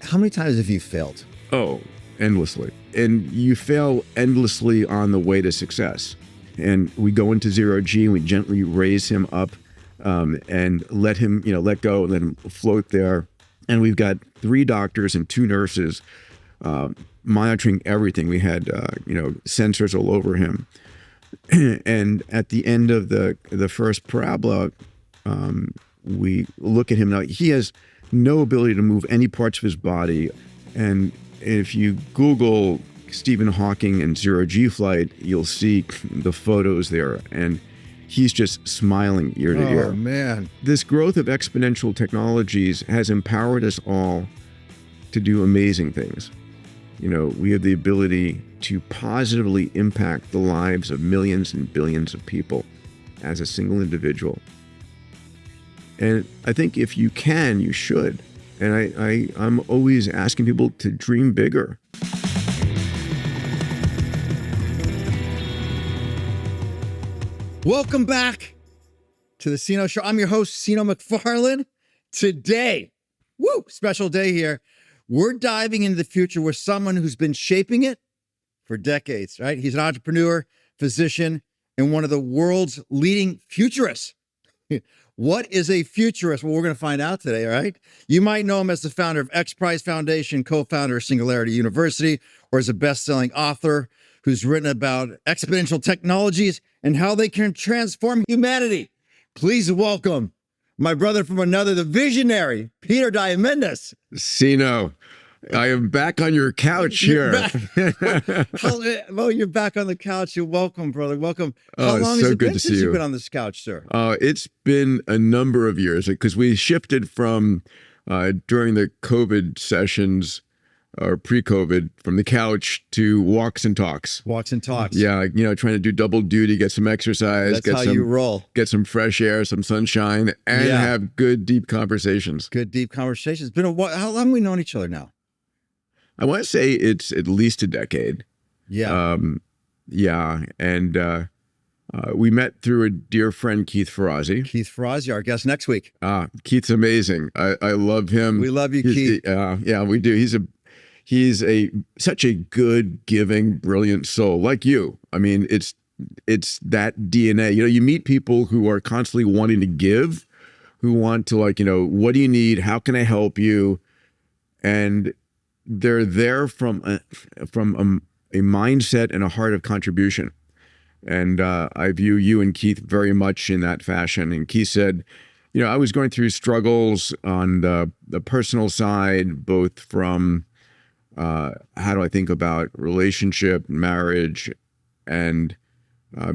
How many times have you failed? Oh, endlessly. And you fail endlessly on the way to success. And we go into zero G and we gently raise him up and let him, let go and let him float there. And we've got 3 doctors and 2 nurses monitoring everything. We had, sensors all over him. And at the end of the first parabola, we look at him. Now, he has no ability to move any parts of his body. And if you Google Stephen Hawking and zero G flight, you'll see the photos there. And he's just smiling ear to ear. Oh, man. This growth of exponential technologies has empowered us all to do amazing things. We have the ability to positively impact the lives of millions and billions of people as a single individual. And I think if you can, you should. And I'm always asking people to dream bigger. Welcome back to the Seano Show. I'm your host, Seano McFarland. Today, special day here. We're diving into the future with someone who's been shaping it for decades, right? He's an entrepreneur, physician, and one of the world's leading futurists. What is a futurist? Well, we're going to find out today, all right? You might know him as the founder of XPRIZE Foundation, co-founder of Singularity University, or as a best-selling author who's written about exponential technologies and how they can transform humanity. Please welcome my brother from another, the visionary, Peter Diamandis. Seano, I am back on your couch here. You're back on the couch. You're welcome, brother. Welcome. How long has it been since you've been on this couch, sir? It's been a number of years because we shifted from during the COVID sessions or pre-COVID from the couch to walks and talks. Walks and talks. Yeah, trying to do double duty, get some exercise. That's how you roll. Get some fresh air, some sunshine, and have good, deep conversations. Good, deep conversations. It's been a while. How long have we known each other now? I want to say it's at least a decade. Yeah. And we met through a dear friend, Keith Ferrazzi. Keith Ferrazzi, our guest next week. Keith's amazing. I love him. We love you, Keith. Yeah, we do. He's such a good, giving, brilliant soul, like you. I mean, it's that DNA. You meet people who are constantly wanting to give, who want to what do you need? How can I help you? And they're there from a mindset and a heart of contribution. And I view you and Keith very much in that fashion. And Keith said, I was going through struggles on the personal side, both from how do I think about relationship, marriage, and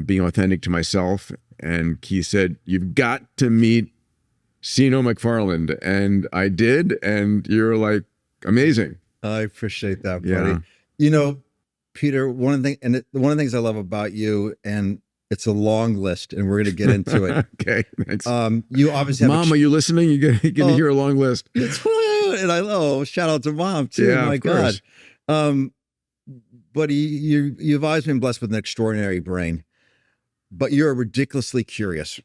being authentic to myself. And Keith said, you've got to meet Seano McFarland. And I did. And you're like, amazing. I appreciate that, buddy. Yeah. Peter, one of the things I love about you, and it's a long list, and we're going to get into it. Okay, thanks. You obviously have Mom, are you listening? You're going to hear a long list. And shout out to Mom too. Yeah, my God. But you've always been blessed with an extraordinary brain, but you're ridiculously curious,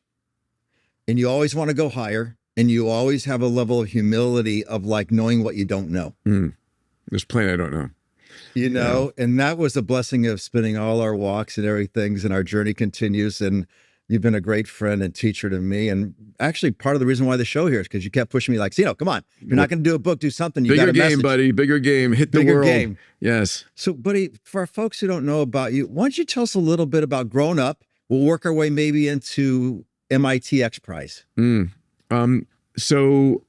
and you always want to go higher, and you always have a level of humility of knowing what you don't know. There's plenty I don't know. And that was the blessing of spending all our walks and everything, and our journey continues. And you've been a great friend and teacher to me. And actually, part of the reason why the show here is because you kept pushing me Seano, come on. If you're not going to do a book, do something. You got a message. Bigger game, buddy. Bigger game. Hit the world. Bigger game. Yes. So, buddy, for our folks who don't know about you, why don't you tell us a little bit about growing up? We'll work our way maybe into MIT XPRIZE. So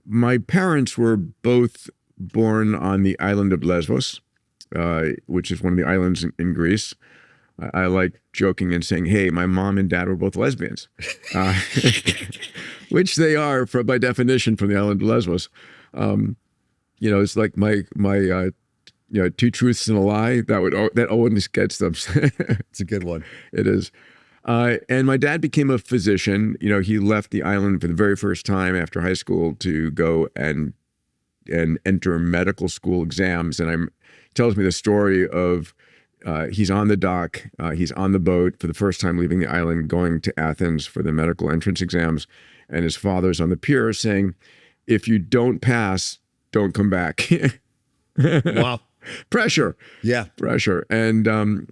my parents were both born on the island of Lesbos, which is one of the islands in Greece. I like joking and saying, hey, my mom and dad were both lesbians, which they are by definition from the island of Lesbos. It's like my two truths and a lie. That always gets them. It's a good one. It is. And my dad became a physician. He left the island for the very first time after high school to go and enter medical school exams. And he tells me the story of he's on the dock, he's on the boat for the first time leaving the island, going to Athens for the medical entrance exams. And his father's on the pier saying, if you don't pass, don't come back. Wow. Pressure. Yeah. Pressure. And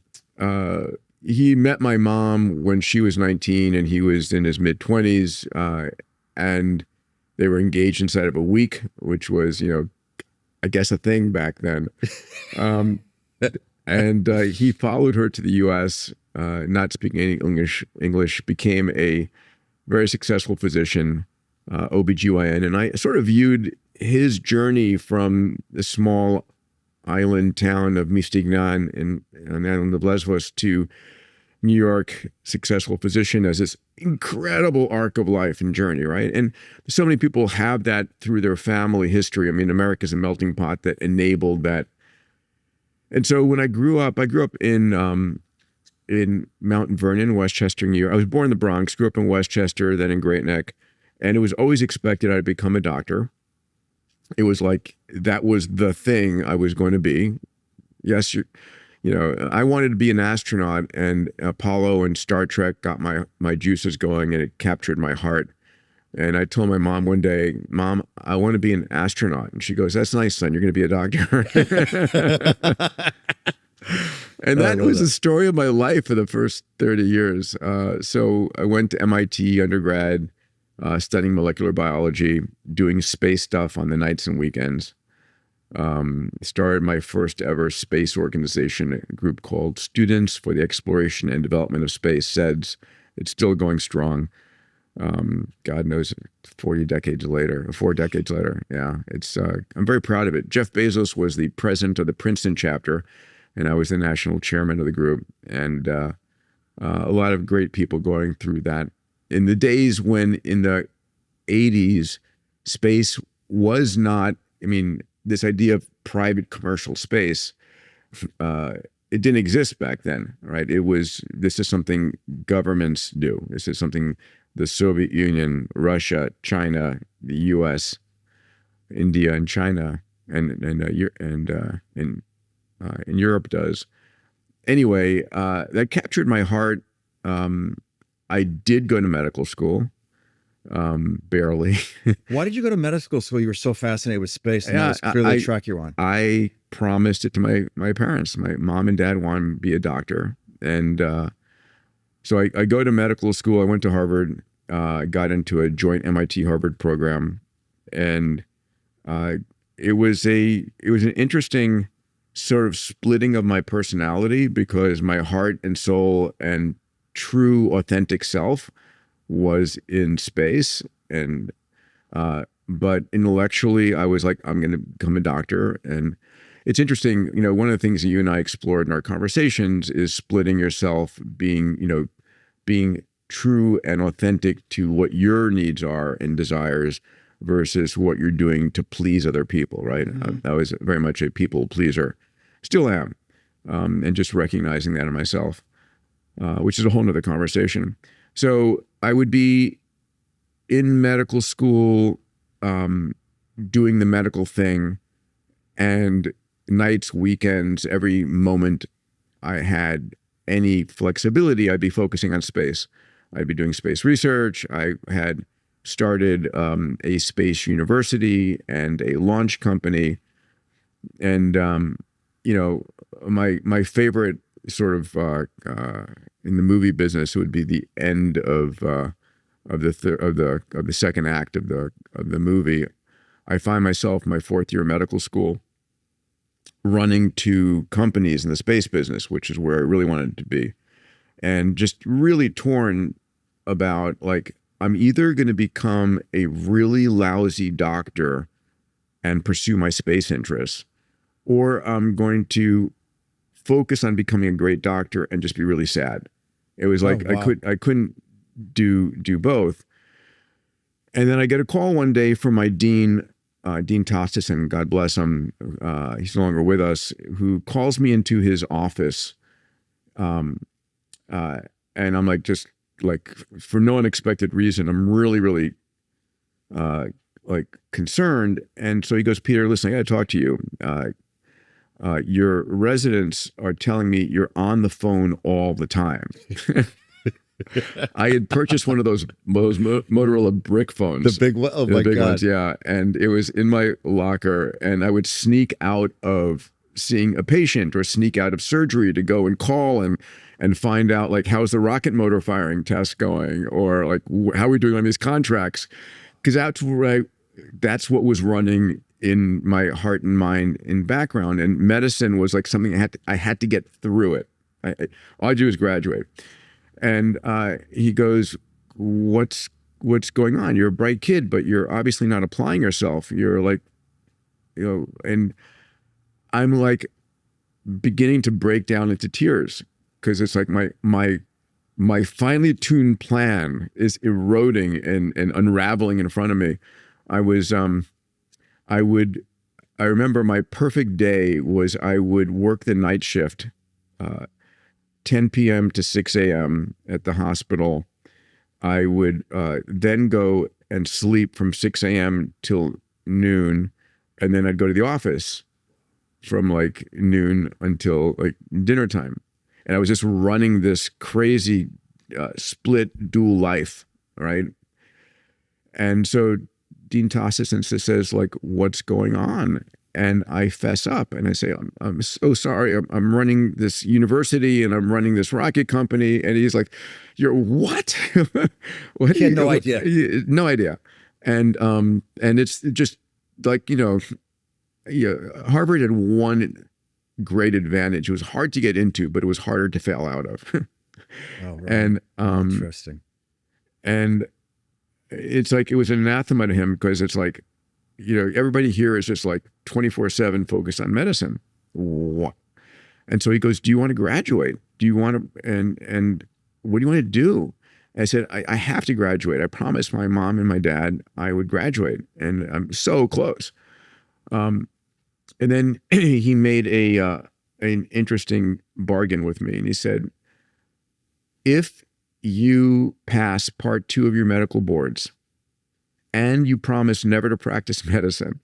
he met my mom when she was 19 and he was in his mid-20s. And they were engaged inside of a week, which was, I guess a thing back then. And he followed her to the U.S., not speaking any English, became a very successful physician, OBGYN. And I sort of viewed his journey from the small island town of Mistignan on the island of Lesbos to New York, successful physician, as this incredible arc of life and journey, right? And so many people have that through their family history. I mean, America's a melting pot that enabled that. And so when I grew up in Mount Vernon, Westchester, New York. I was born in the Bronx, grew up in Westchester, then in Great Neck, and it was always expected I'd become a doctor. It was like that was the thing I was going to be. Yes, I wanted to be an astronaut, and Apollo and Star Trek got my juices going, and it captured my heart. And I told my mom one day, "Mom, I want to be an astronaut." And she goes, "That's nice, son. You're going to be a doctor." And that was the story of my life for the first 30 years. So I went to MIT undergrad, studying molecular biology, doing space stuff on the nights and weekends. Started my first ever space organization, a group called Students for the Exploration and Development of Space, SEDS. It's still going strong. God knows, 4 decades later. Yeah, I'm very proud of it. Jeff Bezos was the president of the Princeton chapter, and I was the national chairman of the group. And a lot of great people going through that. In the days when, in the 80s, space was not, this idea of private commercial space, it didn't exist back then, right? This is something governments do. This is something the Soviet Union, Russia, China, the U.S., India, and China, and Europe does. Anyway, that captured my heart. I did go to medical school, barely. Why did you go to medical school? You were so fascinated with space, and that was clearly the track you're on. I promised it to my parents. My mom and dad wanted me to be a doctor, and so I go to medical school. I went to Harvard, got into a joint MIT-Harvard program, and it was an interesting sort of splitting of my personality, because my heart and soul and true authentic self was in space, and but intellectually I was like, I'm going to become a doctor. And it's interesting, one of the things that you and I explored in our conversations is splitting yourself, being true and authentic to what your needs are and desires versus what you're doing to please other people, right? I was very much a people pleaser, still am, and just recognizing that in myself, which is a whole nother conversation. So I would be in medical school, doing the medical thing, and nights, weekends, every moment I had any flexibility, I'd be focusing on space. I'd be doing space research. I had started a space university and a launch company. And, my favorite sort of in the movie business would be the end of the second act of the movie. I find myself my fourth year of medical school running two companies in the space business, which is where I really wanted to be, and just really torn about, like, I'm either going to become a really lousy doctor and pursue my space interests, or I'm going to focus on becoming a great doctor and just be really sad. It was like, I couldn't do both. And then I get a call one day from my dean, Dean Tostison, God bless him. He's no longer with us, who calls me into his office. And I'm like, just like, for no unexpected reason, I'm really, really concerned. And so he goes, "Peter, listen, I got to talk to you. Your residents are telling me you're on the phone all the time." I had purchased one of those Motorola brick phones. The big one? Oh, my big God. ones, yeah. And it was in my locker, and I would sneak out of seeing a patient or sneak out of surgery to go and call and find out, like, how's the rocket motor firing test going, or like how are we doing on these contracts? Because that's what was running in my heart and mind and background. And medicine was like something I had to get through it. All I do is graduate. And he goes, what's going on? You're a bright kid, but you're obviously not applying yourself. You're like, and I'm like beginning to break down into tears, because it's like my finely tuned plan is eroding and unraveling in front of me. I remember my perfect day was I would work the night shift, 10 p.m. to 6 a.m. at the hospital. I would then go and sleep from 6 a.m. till noon, and then I'd go to the office from like noon until like dinner time. And I was just running this crazy split dual life, right? And so Dean tosses and says, like, what's going on? And I fess up and I say, I'm so sorry. I'm running this university and I'm running this rocket company. And he's like, you're what? What? He had no idea. No idea. And it's just like, Harvard had one great advantage. It was hard to get into, but it was harder to fail out of. Oh, right. And interesting. And it's like, it was an anathema to him, because it's like, everybody here is just like 24/7 focused on medicine. What? And so he goes, do you want to graduate? Do you want to, and what do you want to do? And I said, I have to graduate. I promised my mom and my dad I would graduate, and I'm so close. And then he made an interesting bargain with me, and he said, if you pass part 2 of your medical boards and you promise never to practice medicine,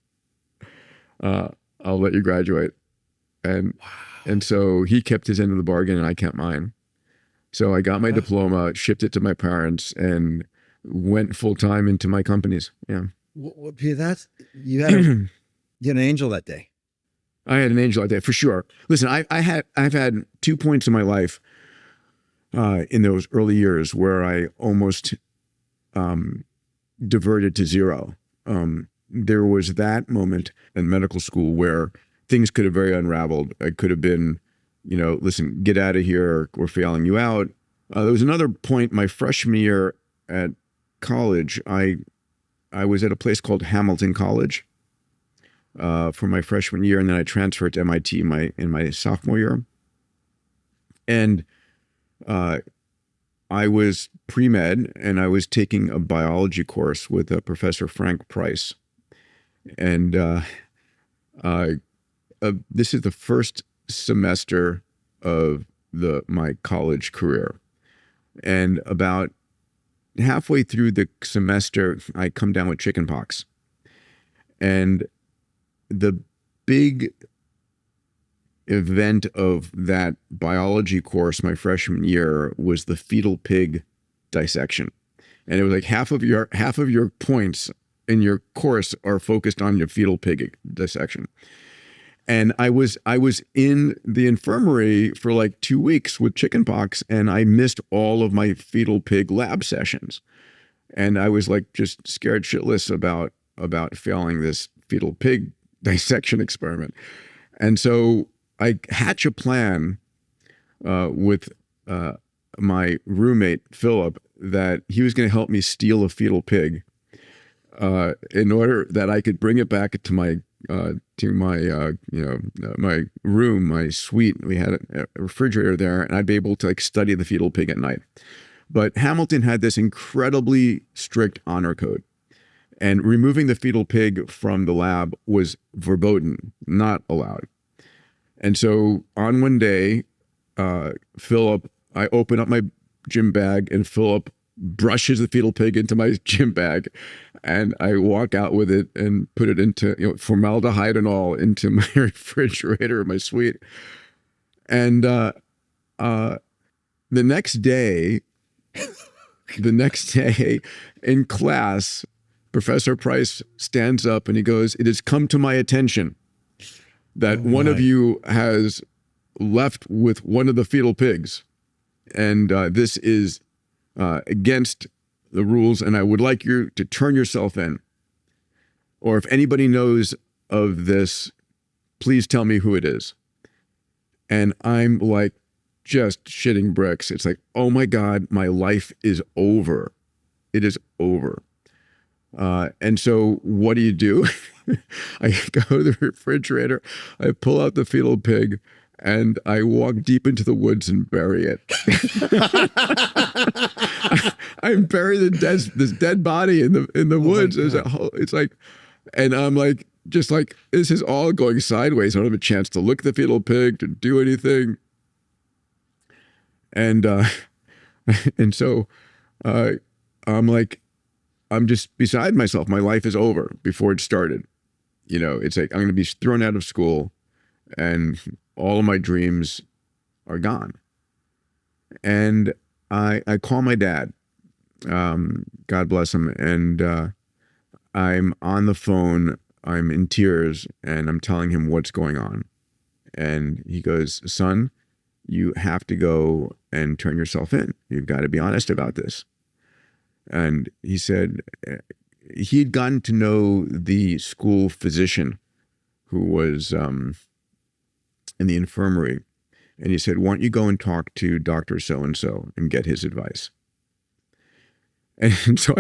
I'll let you graduate. And wow. And so he kept his end of the bargain and I kept mine. So I got my diploma, shipped it to my parents, and went full time into my companies. Yeah. Well, Peter, you had an angel that day. I had an angel that day for sure. Listen, I've had 2 points in my life in those early years where I almost diverted to zero. There was that moment in medical school where things could have very unraveled. I could have been, listen, get out of here, we're failing you out. There was another point my freshman year at college. I was at a place called Hamilton College for my freshman year, and then I transferred to MIT in my sophomore year. And I was pre-med, and I was taking a biology course with Professor Frank Price. And this is the first semester of my college career. And about halfway through the semester, I come down with chickenpox. And the big event of that biology course my freshman year was the fetal pig dissection. And it was like half of your points in your course are focused on your fetal pig dissection. And I was in the infirmary for like 2 weeks with chickenpox, and I missed all of my fetal pig lab sessions. And I was like just scared shitless about failing this fetal pig dissection experiment. And so I hatch a plan with my roommate, Philip, that he was going to help me steal a fetal pig in order that I could bring it back to my my room, my suite. We had a refrigerator there, and I'd be able to like study the fetal pig at night. But Hamilton had this incredibly strict honor code, and removing the fetal pig from the lab was verboten, not allowed. And so on one day, I open up my gym bag, and Philip brushes the fetal pig into my gym bag, and I walk out with it and put it into formaldehyde and all into my refrigerator, my suite. And the next day, The next day in class, Professor Price stands up and he goes, "It has come to my attention that one of you has left with one of the fetal pigs. And this is against the rules, and I would like you to turn yourself in. Or if anybody knows of this, please tell me who it is." And I'm like, just shitting bricks. It's like, oh my God, my life is over. It is over. And so what do? I go to the refrigerator, I pull out the fetal pig, and I walk deep into the woods and bury it. I bury this dead body in the woods. It's like, and I'm like, just like, this is all going sideways. I don't have a chance to look at the fetal pig, to do anything. And and so I'm like, I'm just beside myself. My life is over before it started. You know, it's like I'm going to be thrown out of school, and all of my dreams are gone. And I call my dad, God bless him, and I'm on the phone. I'm in tears, and I'm telling him what's going on. And he goes, "Son, you have to go and turn yourself in. You've got to be honest about this." And he said he'd gotten to know the school physician who was in the infirmary. And he said, "Why don't you go and talk to Dr. So-and-so and get his advice?" And so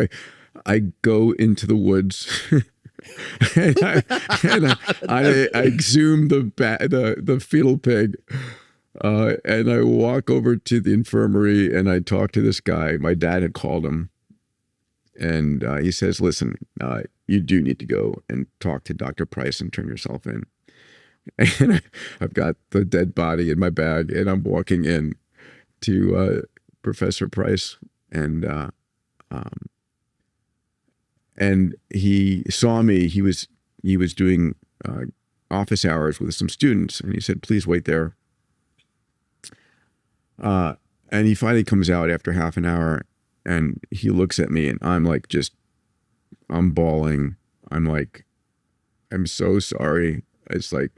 I go into the woods and I exhume the fetal pig. And I walk over to the infirmary and I talk to this guy. My dad had called him. And he says, "Listen, you do need to go and talk to Dr. Price and turn yourself in." And I've got the dead body in my bag, and I'm walking in to Professor Price, and he saw me. He was doing office hours with some students, and he said, "Please wait there." And he finally comes out after half an hour, and he looks at me, and I'm like, I'm bawling. I'm like, "I'm so sorry." It's like,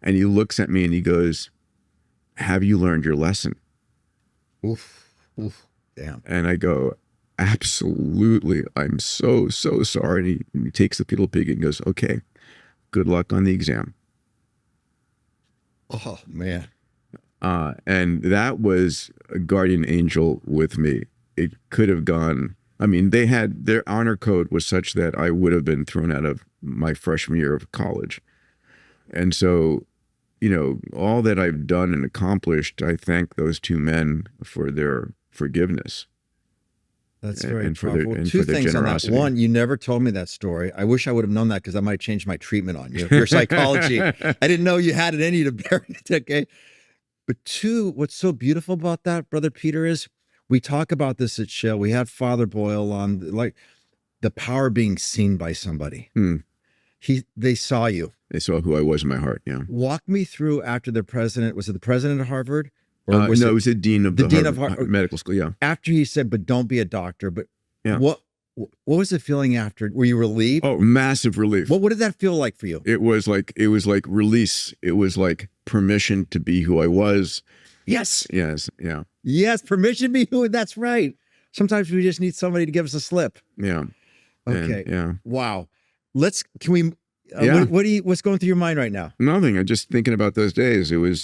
and he looks at me and he goes, "Have you learned your lesson?" Oof, damn. And I go, "Absolutely. I'm so sorry." And he takes the fetal pig and goes, "Okay, good luck on the exam." Oh, man. And that was a guardian angel with me. It could have gone, I mean, their honor code was such that I would have been thrown out of my freshman year of college. And so, you know, all that I've done and accomplished, I thank those two men for their forgiveness. That's very and for powerful. their, and Two for their things generosity. on that. One, you never told me that story. I wish I would have known that, because I might change my treatment on you. Your psychology. I didn't know you had it in you to bury it. Okay. But two, what's so beautiful about that, Brother Peter, is we talk about this at Shell. We had Father Boyle on, like, the power of being seen by somebody. They saw you. They saw who I was in my heart. Yeah. Walk me through after the president, was it the president of Harvard? Or no, it was the dean of the dean Harvard of medical school. Yeah. After he said, "But don't be a doctor." But yeah. What was the feeling after? Were you relieved? Oh, massive relief. What did that feel like for you? It was like release. It was like permission to be who I was. Yes. Yes. Yeah. Yes. Permission to be who. That's right. Sometimes we just need somebody to give us a slip. Yeah. Okay. Yeah. Wow. Can we? Yeah. What's going through your mind right now? Nothing. I'm just thinking about those days. It was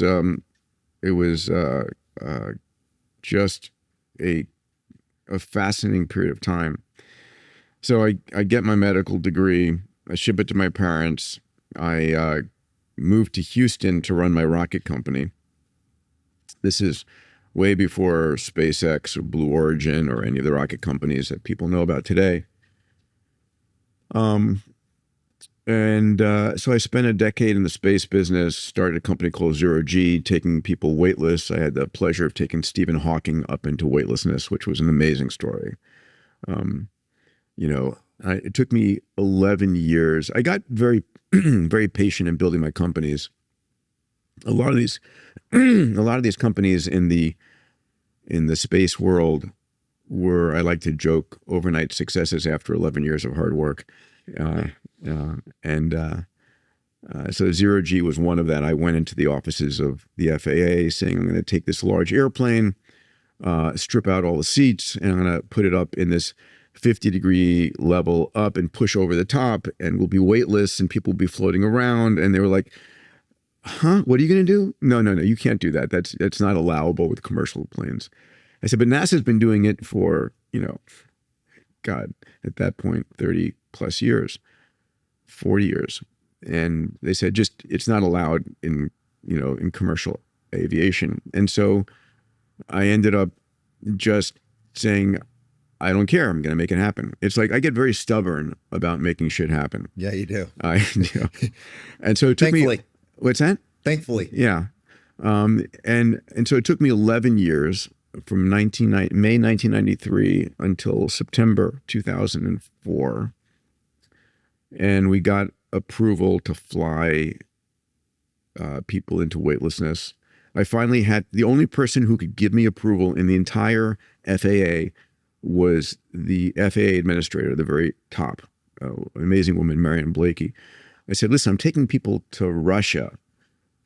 just a fascinating period of time. So I get my medical degree. I ship it to my parents. I moved to Houston to run my rocket company. This is way before SpaceX or Blue Origin or any of the rocket companies that people know about today. So I spent a decade in the space business, started a company called Zero G, taking people weightless. I had the pleasure of taking Stephen Hawking up into weightlessness, which was an amazing story. It took me 11 years. I got very, very patient in building my companies. A lot of these companies in the space world were, I like to joke, overnight successes after 11 years of hard work. So zero G was one of that. I went into the offices of the FAA saying, I'm going to take this large airplane, strip out all the seats, and I'm going to put it up in this 50-degree level up and push over the top, and we'll be weightless and people will be floating around. And they were like, huh, what are you going to do? No, you can't do that. That's not allowable with commercial planes. I said, but NASA's been doing it for, God, at that point, 30 plus years, 40 years. And they said, it's not allowed in commercial aviation. And so I ended up just saying, I don't care. I'm going to make it happen. It's like I get very stubborn about making shit happen. Yeah, you do. And so it took Thankfully. me. What's that? Thankfully. Yeah. And so it took me 11 years from May 1993 until September 2004. And we got approval to fly people into weightlessness. I finally had the only person who could give me approval in the entire FAA was the FAA administrator, the very top, amazing woman, Marianne Blakey. I said, listen, I'm taking people to Russia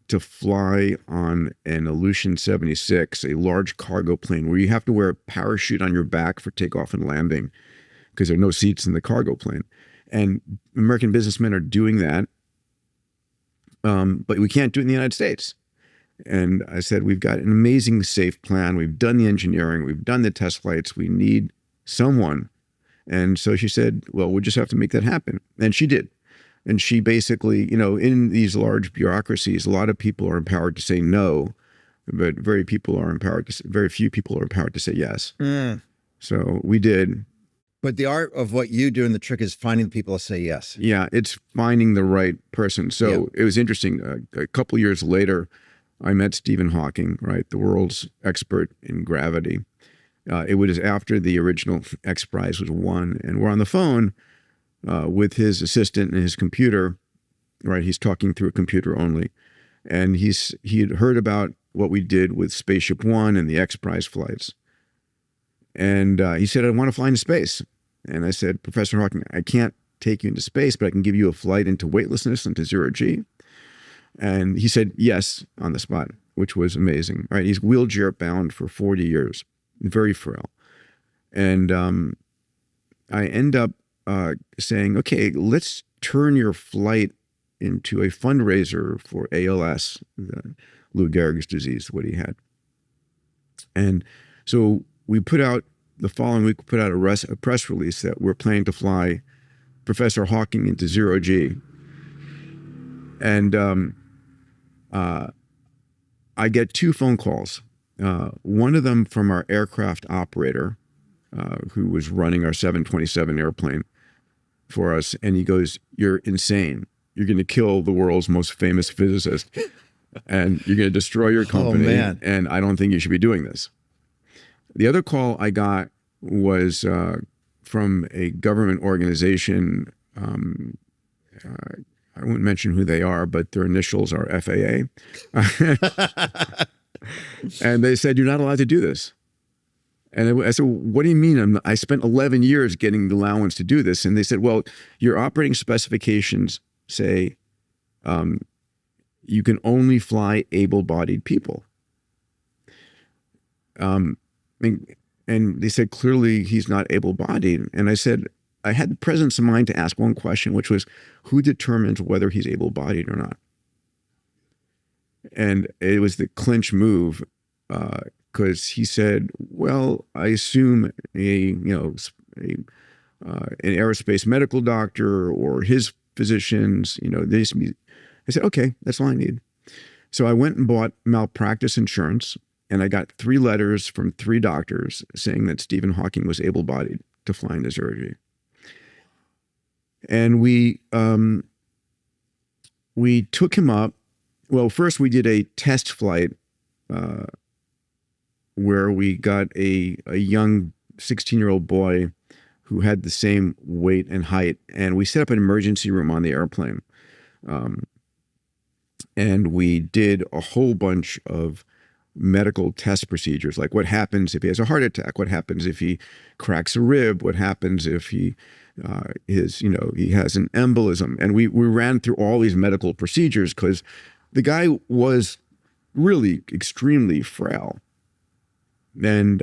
to fly on an Ilyushin 76, a large cargo plane where you have to wear a parachute on your back for takeoff and landing because there are no seats in the cargo plane. And American businessmen are doing that, but we can't do it in the United States. And I said, we've got an amazing safe plan. We've done the engineering. We've done the test flights. We need someone. And so she said, well, we'll just have to make that happen. And she did. And she basically, in these large bureaucracies, a lot of people are empowered to say no, but very few people are empowered to say yes. Mm. So we did. But the art of what you do and the trick is finding people to say yes. Yeah, it's finding the right person. So It was interesting. A couple of years later, I met Stephen Hawking, right, the world's expert in gravity. It was after the original XPRIZE was won, and we're on the phone with his assistant and his computer, right? He's talking through a computer only, and he had heard about what we did with Spaceship One and the XPRIZE flights, and he said, I want to fly into space. And I said, Professor Hawking, I can't take you into space, but I can give you a flight into weightlessness, into zero G. And he said yes on the spot, which was amazing, right? He's wheelchair bound for 40 years, very frail. And I end up saying, okay, let's turn your flight into a fundraiser for ALS, Lou Gehrig's disease, what he had. And so the following week, we put out a press release that we're planning to fly Professor Hawking into zero G. And I get two phone calls. One of them from our aircraft operator, who was running our 727 airplane for us. And he goes, you're insane. You're going to kill the world's most famous physicist and you're going to destroy your company. Oh, man. And I don't think you should be doing this. The other call I got was from a government organization. I won't mention who they are, but their initials are FAA. And they said, you're not allowed to do this. And I said, what do you mean? I spent 11 years getting the allowance to do this. And they said, well, your operating specifications say you can only fly able-bodied people. And they said, clearly he's not able-bodied. And I said, I had the presence of mind to ask one question, which was, who determines whether he's able-bodied or not? And it was the clinch move, because he said, well, I assume an aerospace medical doctor or his physicians, I said, okay, that's all I need. So I went and bought malpractice insurance, and I got 3 letters from 3 doctors saying that Stephen Hawking was able-bodied to fly into zero G. And we took him up. Well, first we did a test flight where we got a young 16-year-old boy who had the same weight and height, and we set up an emergency room on the airplane. And we did a whole bunch of medical test procedures, like what happens if he has a heart attack, what happens if he cracks a rib, what happens if he he has an embolism. And we ran through all these medical procedures because the guy was really extremely frail. And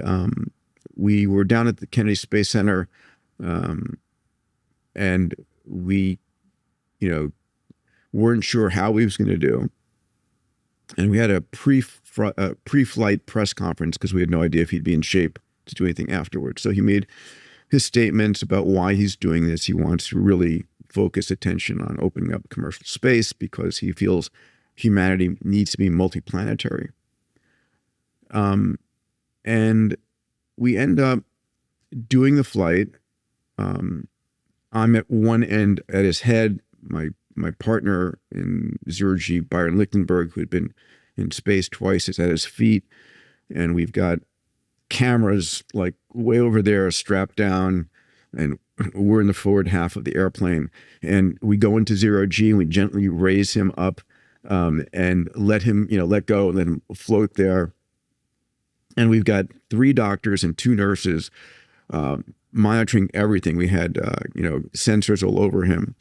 we were down at the Kennedy Space Center, and we, weren't sure how he was going to do. And we had a pre-flight press conference because we had no idea if he'd be in shape to do anything afterwards. So he made his statements about why he's doing this. He wants to really focus attention on opening up commercial space because he feels humanity needs to be multiplanetary. And we end up doing the flight. I'm at one end at his head. My partner in zero-G, Byron Lichtenberg, who had been in space twice, is at his feet. And we've got cameras like way over there strapped down, and we're in the forward half of the airplane. And we go into zero-G and we gently raise him up and let him, let go and let him float there. And we've got 3 doctors and 2 nurses monitoring everything. We had, sensors all over him.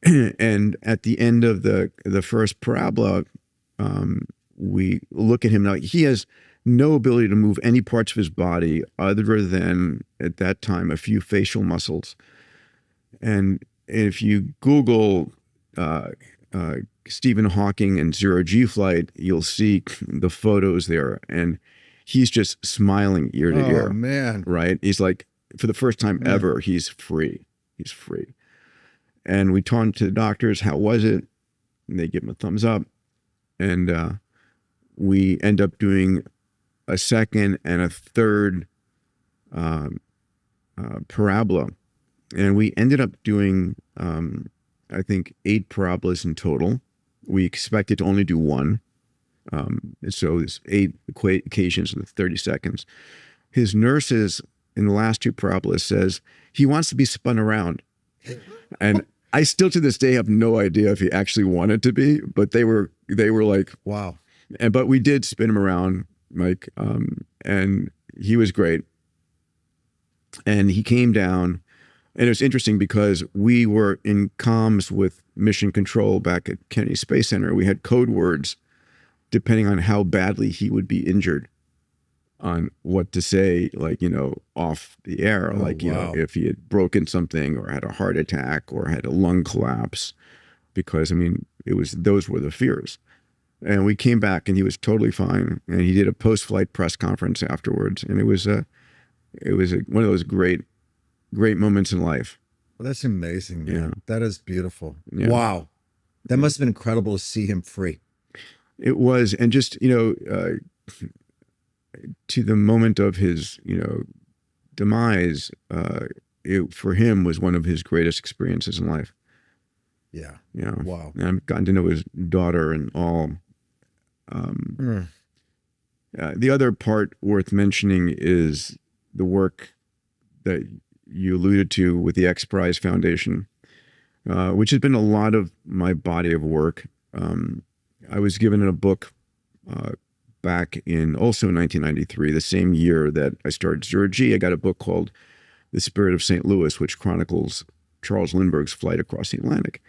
And at the end of the first parabola, we look at him. Now, he has no ability to move any parts of his body other than, at that time, a few facial muscles. And if you Google Stephen Hawking and zero-G flight, you'll see the photos there. And he's just smiling ear to ear. Oh, man. Right? He's like, for the first time ever, he's free. He's free. And we talked to the doctors, how was it? And they give him a thumbs up. And we end up doing a second and a third parabola. And we ended up doing, I think, 8 parabolas in total. We expected to only do 1. So it's 8 occasions in 30 seconds. His nurses in the last 2 parabolas says he wants to be spun around. And I still to this day have no idea if he actually wanted to be, but they were like, wow. But we did spin him around, Mike, and he was great. And he came down, and it was interesting because we were in comms with Mission Control back at Kennedy Space Center. We had code words depending on how badly he would be injured on what to say, like, off the air, if he had broken something or had a heart attack or had a lung collapse, because those were the fears. And we came back and he was totally fine. And he did a post-flight press conference afterwards. And it was one of those great moments in life. Well, that's amazing, man. Yeah. That is beautiful. Yeah. Wow. That must have been incredible to see him free. It was. And just, to the moment of his, demise, it for him was one of his greatest experiences in life. Yeah. Yeah. Wow. And I've gotten to know his daughter and all. The other part worth mentioning is the work that you alluded to with the XPRIZE Foundation, which has been a lot of my body of work. I was given a book back in also 1993, the same year that I started zero-G. I got a book called The Spirit of St. Louis, which chronicles Charles Lindbergh's flight across the Atlantic.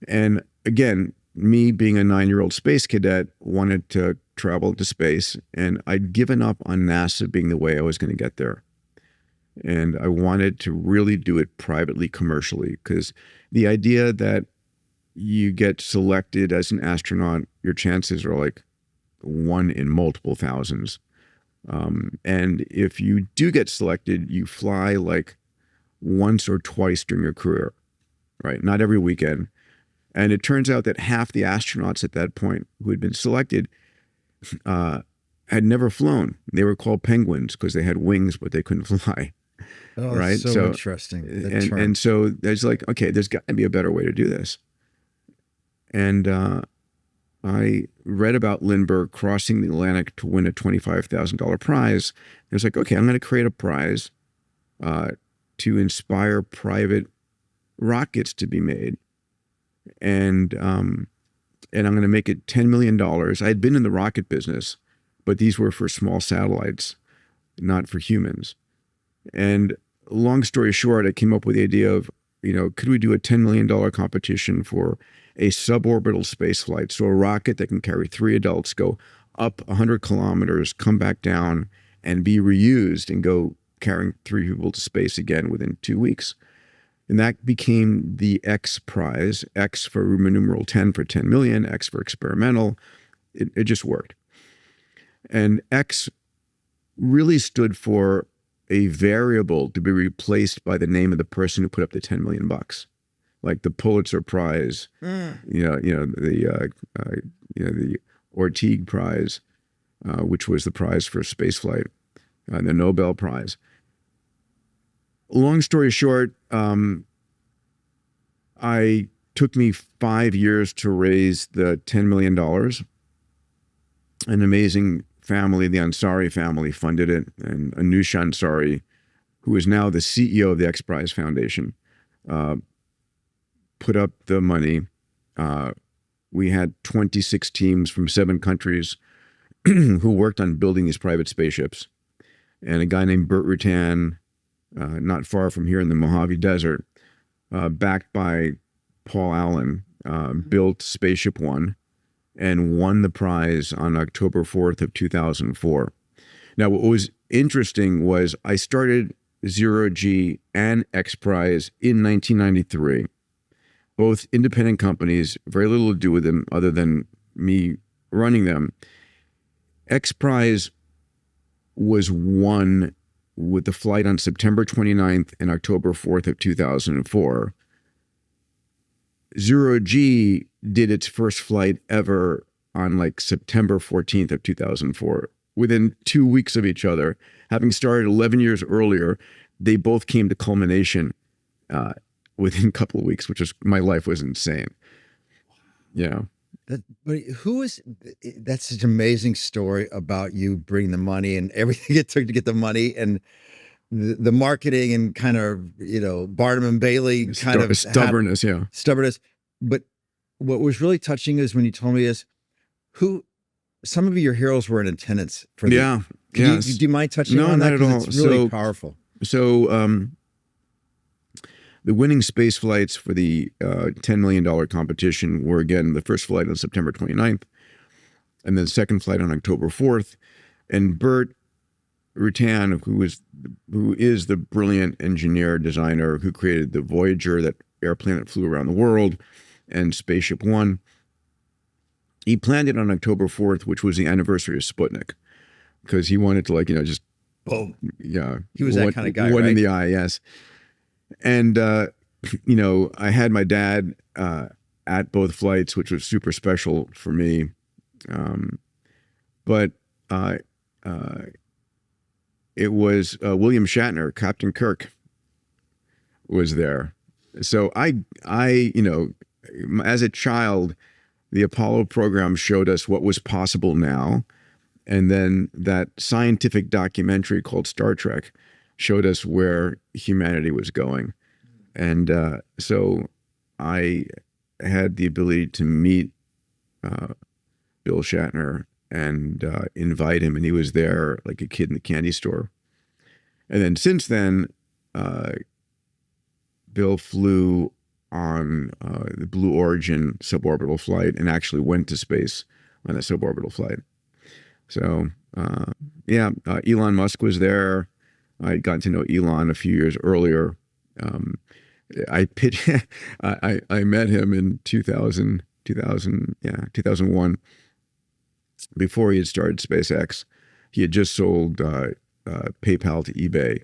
And again, me being a 9-year-old space cadet, wanted to travel into space, and I'd given up on NASA being the way I was going to get there. And I wanted to really do it privately, commercially, because the idea that you get selected as an astronaut, your chances are like 1 in multiple thousands. And if you do get selected, you fly like once or twice during your career, right? Not every weekend. And it turns out that half the astronauts at that point who had been selected had never flown. They were called penguins because they had wings, but they couldn't fly. Oh, right? So interesting. And so there's like, okay, there's got to be a better way to do this. And I read about Lindbergh crossing the Atlantic to win a $25,000 prize. It was like, okay, I'm going to create a prize to inspire private rockets to be made. And I'm going to make it $10 million. I had been in the rocket business but these were for small satellites, not for humans. And long story short, I came up with the idea of, could we do a $10 million competition for a suborbital space flight? So a rocket that can carry 3 adults, go up 100 kilometers, come back down, and be reused and go carrying 3 people to space again within 2 weeks. And that became the XPRIZE, X for Roman numeral 10 for 10 million, X for experimental. It just worked. And X really stood for a variable to be replaced by the name of the person who put up the 10 million bucks, like the Pulitzer Prize, the Orteig Prize, which was the prize for spaceflight, the Nobel Prize. Long story short, it took me 5 years to raise the $10 million. An amazing family, the Ansari family, funded it, and Anush Ansari, who is now the CEO of the XPRIZE Foundation, put up the money. We had 26 teams from 7 countries who worked on building these private spaceships. And a guy named Burt Rutan, not far from here in the Mojave Desert, backed by Paul Allen, built Spaceship One and won the prize on October 4th of 2004. Now, what was interesting was I started Zero G and XPRIZE in 1993, both independent companies, very little to do with them other than me running them. XPRIZE was won with the flight on September 29th and October 4th of 2004. Zero G did its first flight ever on like September 14th of 2004. Within 2 weeks of each other, having started 11 years earlier, they both came to culmination within a couple of weeks, my life was insane. Yeah. But that's such an amazing story about you bringing the money and everything it took to get the money and the marketing and kind of, Barnum and Bailey kind of stubbornness. Stubbornness. But what was really touching is when you told me is some of your heroes were in attendance for the, Yeah. Do you mind touching on that? No, not at all. It's really powerful. So the winning space flights for the $10 million competition were, again, the first flight on September 29th, and then the second flight on October 4th. And Burt Rutan, who is the brilliant engineer, designer who created the Voyager, that airplane that flew around the world, and Spaceship One, he planned it on October 4th, which was the anniversary of Sputnik, because he wanted to just boom. Yeah. He was that kind of guy, one right? in the eye, yes. And, I had my dad at both flights, which was super special for me. But it was William Shatner, Captain Kirk, was there. So I, as a child, the Apollo program showed us what was possible now. And then that scientific documentary called Star Trek showed us where humanity was going. And so I had the ability to meet Bill Shatner and invite him, and he was there like a kid in the candy store. And then since then, Bill flew on the Blue Origin suborbital flight and actually went to space on a suborbital flight. So, Elon Musk was there. I got to know Elon a few years earlier. I met him in 2001, before he had started SpaceX. He had just sold PayPal to eBay,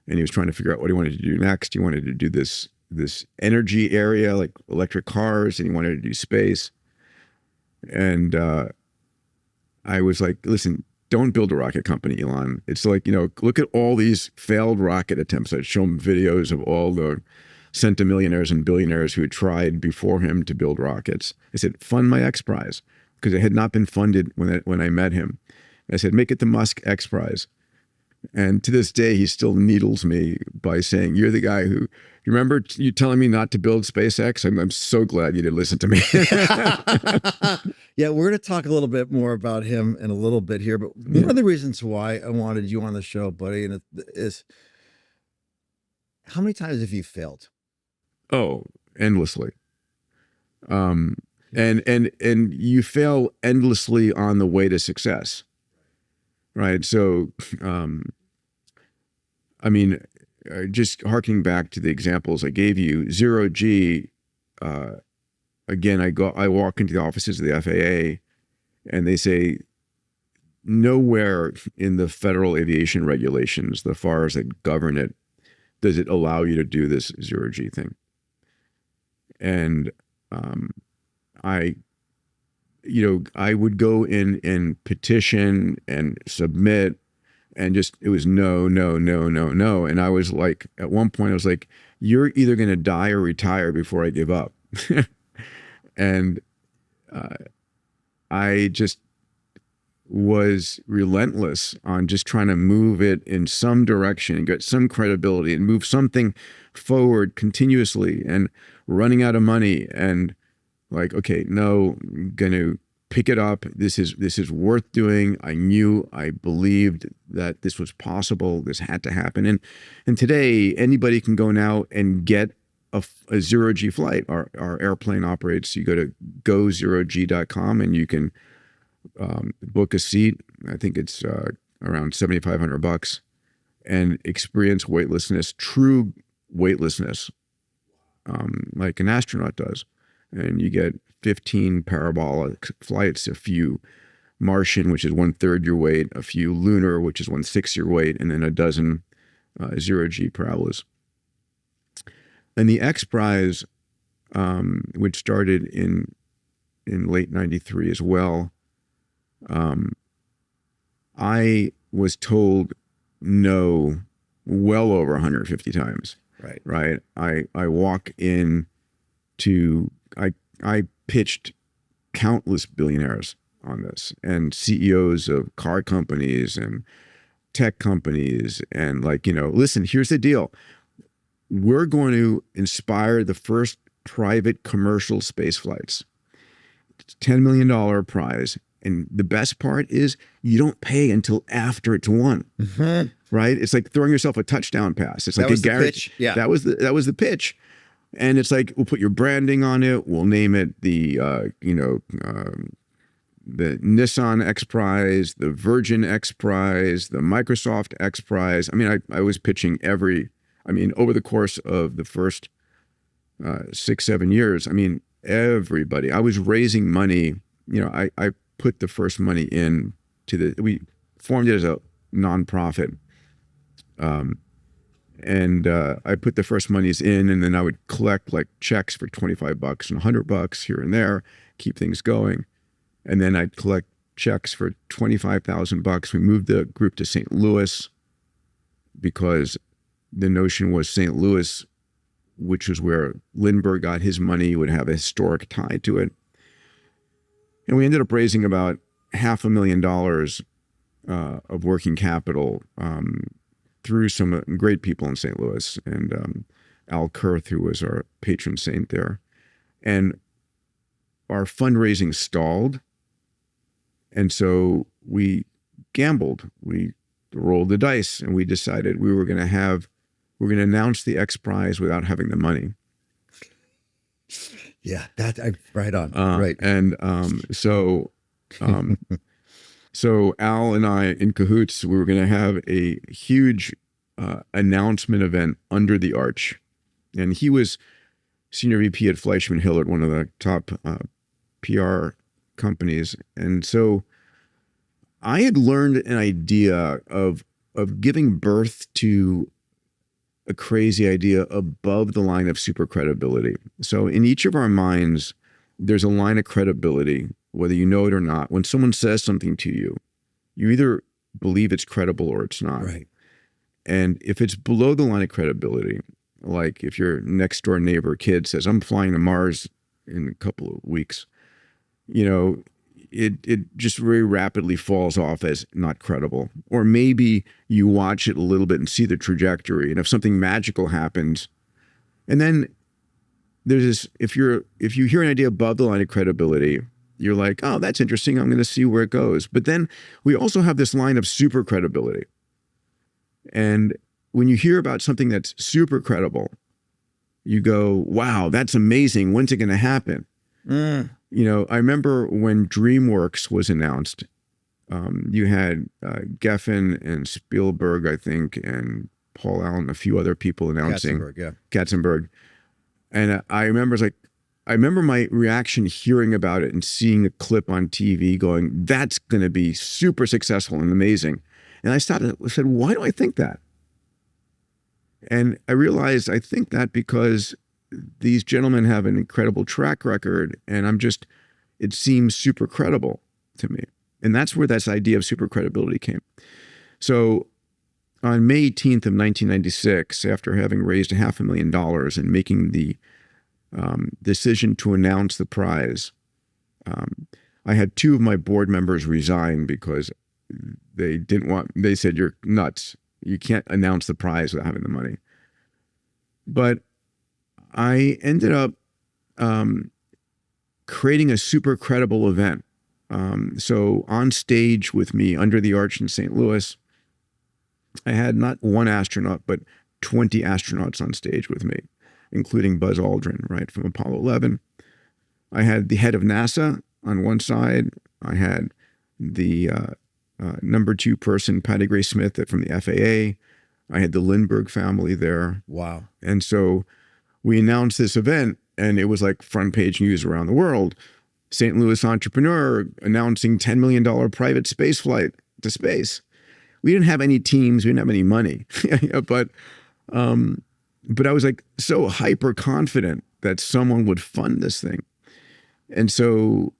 and he was trying to figure out what he wanted to do next. He wanted to do this energy area, like electric cars, and he wanted to do space. And I was like, listen, don't build a rocket company, Elon. It's like, look at all these failed rocket attempts. I'd show him videos of all the centimillionaires and billionaires who had tried before him to build rockets. I said, fund my XPRIZE, because it had not been funded when I met him. I said, make it the Musk XPRIZE. And to this day, he still needles me by saying, you're the guy who You remember you telling me not to build SpaceX? I'm so glad you didn't listen to me. Yeah, we're going to talk a little bit more about him in a little bit here, but one of the reasons why I wanted you on the show, buddy, and is how many times have you failed? Oh, endlessly. And you fail endlessly on the way to success, right? So, I mean, just harking back to the examples I gave you, zero G. Again, I walk into the offices of the FAA, and they say nowhere in the federal aviation regulations, the FARs that govern it, does it allow you to do this zero G thing. And I would go in and petition and submit, and just, it was no, no, no, no, no. And I was like, at one point I was like, you're either going to die or retire before I give up. And I just was relentless on just trying to move it in some direction and get some credibility and move something forward continuously, and running out of money, and like, okay, no, I'm going to pick it up. This is worth doing. I believed that this was possible. This had to happen. And today anybody can go now and get a zero G flight. Our airplane operates. You go to gozerog.com and you can book a seat. I think it's around $7,500, and experience weightlessness, true weightlessness, like an astronaut does. And you get 15 parabolic flights, a few Martian, which is 1/3 your weight, a few lunar, which is 1/6 your weight, and then a dozen zero G parabolas. And the XPRIZE, which started in late '93 as well, I was told no well over 150 times. Right. I walk in to, I pitched countless billionaires on this, and CEOs of car companies and tech companies, and like, listen, here's the deal. We're going to inspire the first private commercial space flights. It's a $10 million prize. And the best part is you don't pay until after it's won. Mm-hmm. Right? It's like throwing yourself a touchdown pass. It's like a guarantee. Yeah. That was the pitch. And it's like, we'll put your branding on it. We'll name it the Nissan XPRIZE, the Virgin XPRIZE, the Microsoft XPRIZE. I mean, I was pitching over the course of the first 6-7 years, everybody. I was raising money. I put the first money in we formed it as a nonprofit. And I put the first monies in, and then I would collect like checks for $25 and $100 here and there, keep things going. And then I'd collect checks for $25,000. We moved the group to St. Louis because the notion was St. Louis, which was where Lindbergh got his money, would have a historic tie to it. And we ended up raising about $500,000 of working capital through some great people in St. Louis, and Al Kurth, who was our patron saint there. And our fundraising stalled. And so we gambled. We rolled the dice, and we decided we're going to announce the XPRIZE without having the money. Yeah, right on. Right. And so Al and I, in cahoots, we were going to have a huge announcement event under the arch. And he was senior VP at Fleischman Hillard, one of the top PR companies. And so I had learned an idea of giving birth to a crazy idea above the line of super credibility. So in each of our minds, there's a line of credibility, whether you know it or not. When someone says something to you, you either believe it's credible or it's not. Right. And if it's below the line of credibility, like if your next door neighbor kid says, I'm flying to Mars in a couple of weeks, it just very rapidly falls off as not credible. Or maybe you watch it a little bit and see the trajectory. And if something magical happens, And then there's this, if you hear an idea above the line of credibility, you're like, oh, that's interesting. I'm going to see where it goes. But then we also have this line of super credibility. And when you hear about something that's super credible, you go, wow, that's amazing. When's it going to happen? You know, I remember when DreamWorks was announced, you had Geffen and Spielberg, I think, and Paul Allen, a few other people announcing. Katzenberg. And I remember my reaction hearing about it and seeing a clip on TV going, that's going to be super successful and amazing. And I said, why do I think that? And I realized I think that because these gentlemen have an incredible track record, and it seems super credible to me. And that's where this idea of super credibility came. So on May 18th of 1996, after having raised $500,000 and making the decision to announce the prize, I had two of my board members resign because they said, you're nuts. You can't announce the prize without having the money. But I ended up creating a super credible event. So on stage with me under the arch in St. Louis, I had not one astronaut, but 20 astronauts on stage with me, including Buzz Aldrin, right, from Apollo 11. I had the head of NASA on one side. I had the number 2 person, Patty Gray Smith, from the FAA. I had the Lindbergh family there. Wow. And so we announced this event, and it was like front page news around the world. St. Louis entrepreneur announcing $10 million private space flight to space. We didn't have any teams. We didn't have any money. But I was like so hyper confident that someone would fund this thing. And so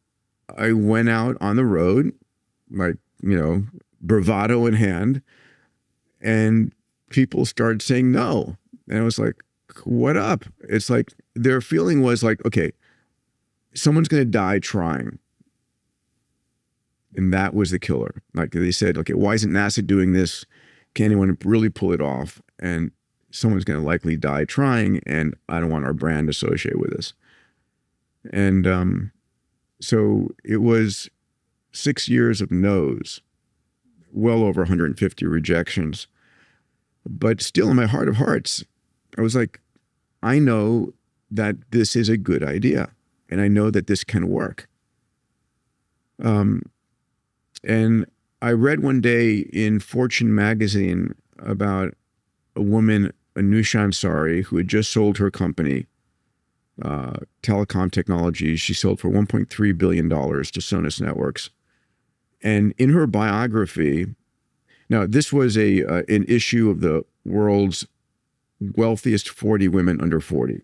I went out on the road, like, you know, bravado in hand, and people started saying no. And I was like, what up? It's like their feeling was like, okay, someone's going to die trying. And that was the killer. Like they said, okay, why isn't NASA doing this? Can anyone really pull it off? And someone's going to likely die trying, and I don't want our brand associated with this. And so it was 6 years of no's, well over 150 rejections. But still, in my heart of hearts, I was like, I know that this is a good idea, and I know that this can work. And I read one day in Fortune magazine about a woman, Anusha Ansari, who had just sold her company, telecom technologies. She sold for $1.3 billion to Sonos Networks. And in her biography, now this was an issue of the world's wealthiest 40 women under 40.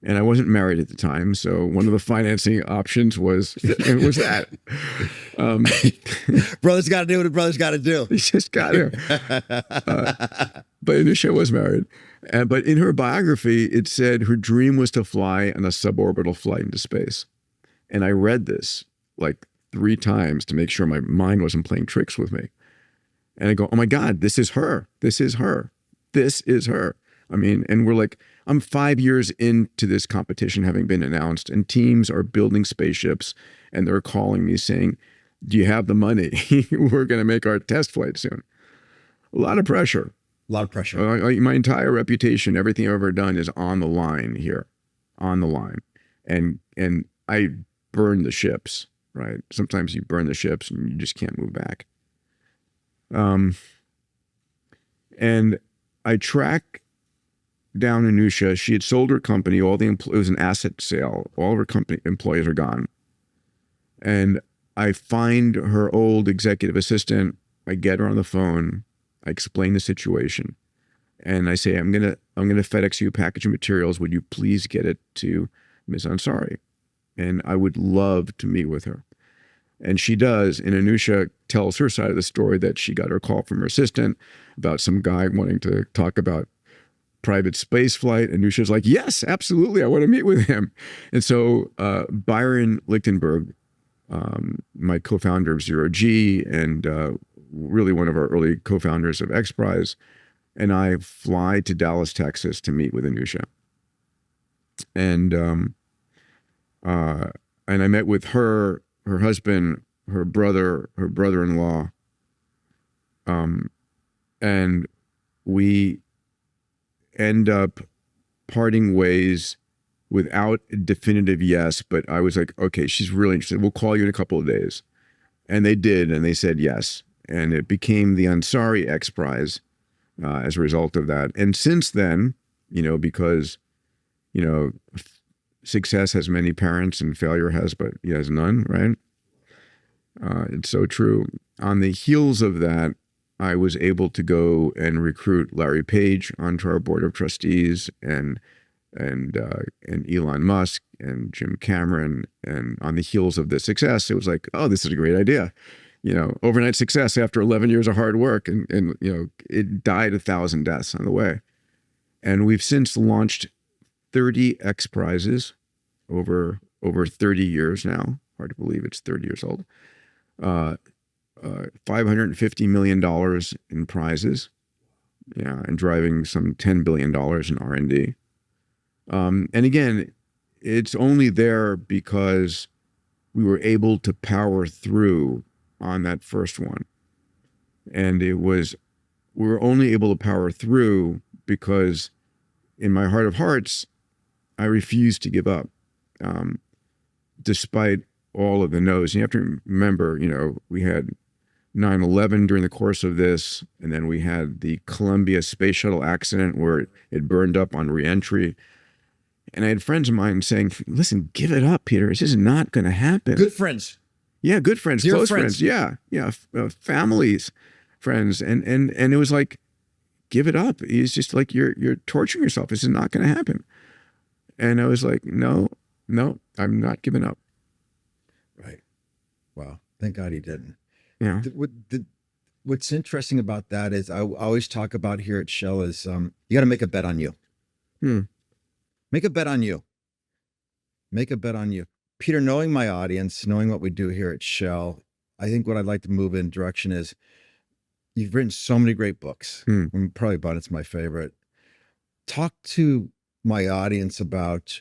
And I wasn't married at the time, so one of the financing options was that. Brothers got to do what a brother's got to do. You just got to. But Anusha was married. But in her biography, it said her dream was to fly on a suborbital flight into space. And I read this like 3 times to make sure my mind wasn't playing tricks with me. And I go, oh my God, this is her. This is her. This is her. I mean, and we're like, I'm 5 years into this competition having been announced, and teams are building spaceships, and they're calling me saying, do you have the money? We're going to make our test flight soon. A lot of pressure. A lot of pressure. My entire reputation, everything I've ever done is on the line here, on the line. And I burn the ships, right? Sometimes you burn the ships and you just can't move back. And I track down Anusha. She had sold her company. It was an asset sale. All of her company employees are gone. And I find her old executive assistant. I get her on the phone. I explain the situation. And I say, I'm gonna FedEx you a package of materials. Would you please get it to Ms. Ansari? And I would love to meet with her. And she does. And Anusha tells her side of the story, that she got her call from her assistant about some guy wanting to talk about private space flight. And Anusha's like, yes, absolutely. I want to meet with him. And so Byron Lichtenberg, my co-founder of Zero G and really one of our early co-founders of XPRIZE, and I fly to Dallas, Texas to meet with Anusha. And I met with her husband, her brother, her brother-in-law, and we end up parting ways without a definitive yes. But I was like, okay, she's really interested. We'll call you in a couple of days. And they did, and they said yes. And it became the Ansari XPRIZE as a result of that. And since then, because, success has many parents and failure has none, right? It's so true. On the heels of that, I was able to go and recruit Larry Page onto our board of trustees and Elon Musk and Jim Cameron. And on the heels of this success, it was like, oh, this is a great idea. Overnight success after 11 years of hard work, and it died 1,000 deaths on the way. And we've since launched 30 XPRIZes over 30 years now. Hard to believe it's 30 years old. $550 million in prizes, and driving some $10 billion in R&D. And again, it's only there because we were able to power through on that first one. And we were only able to power through because in my heart of hearts, I refused to give up, despite all of the no's. And you have to remember, we had 9/11 during the course of this, and then we had the Columbia space shuttle accident where it burned up on reentry. And I had friends of mine saying, listen, give it up, Peter. This is not going to happen. Good friends. Yeah, good friends, Dear close friends. friends. Yeah, families, friends. And it was like, give it up. It's just like you're torturing yourself. This is not going to happen. And I was like, no, I'm not giving up. Right. Wow. Thank God he didn't. Yeah. What's interesting about that is I always talk about here at Shell is you got to make a bet on you. Make a bet on you. Make a bet on you. Peter, knowing my audience, knowing what we do here at Shell, I think what I'd like to move in direction is you've written so many great books. Probably Abundance, my favorite. Talk to my audience about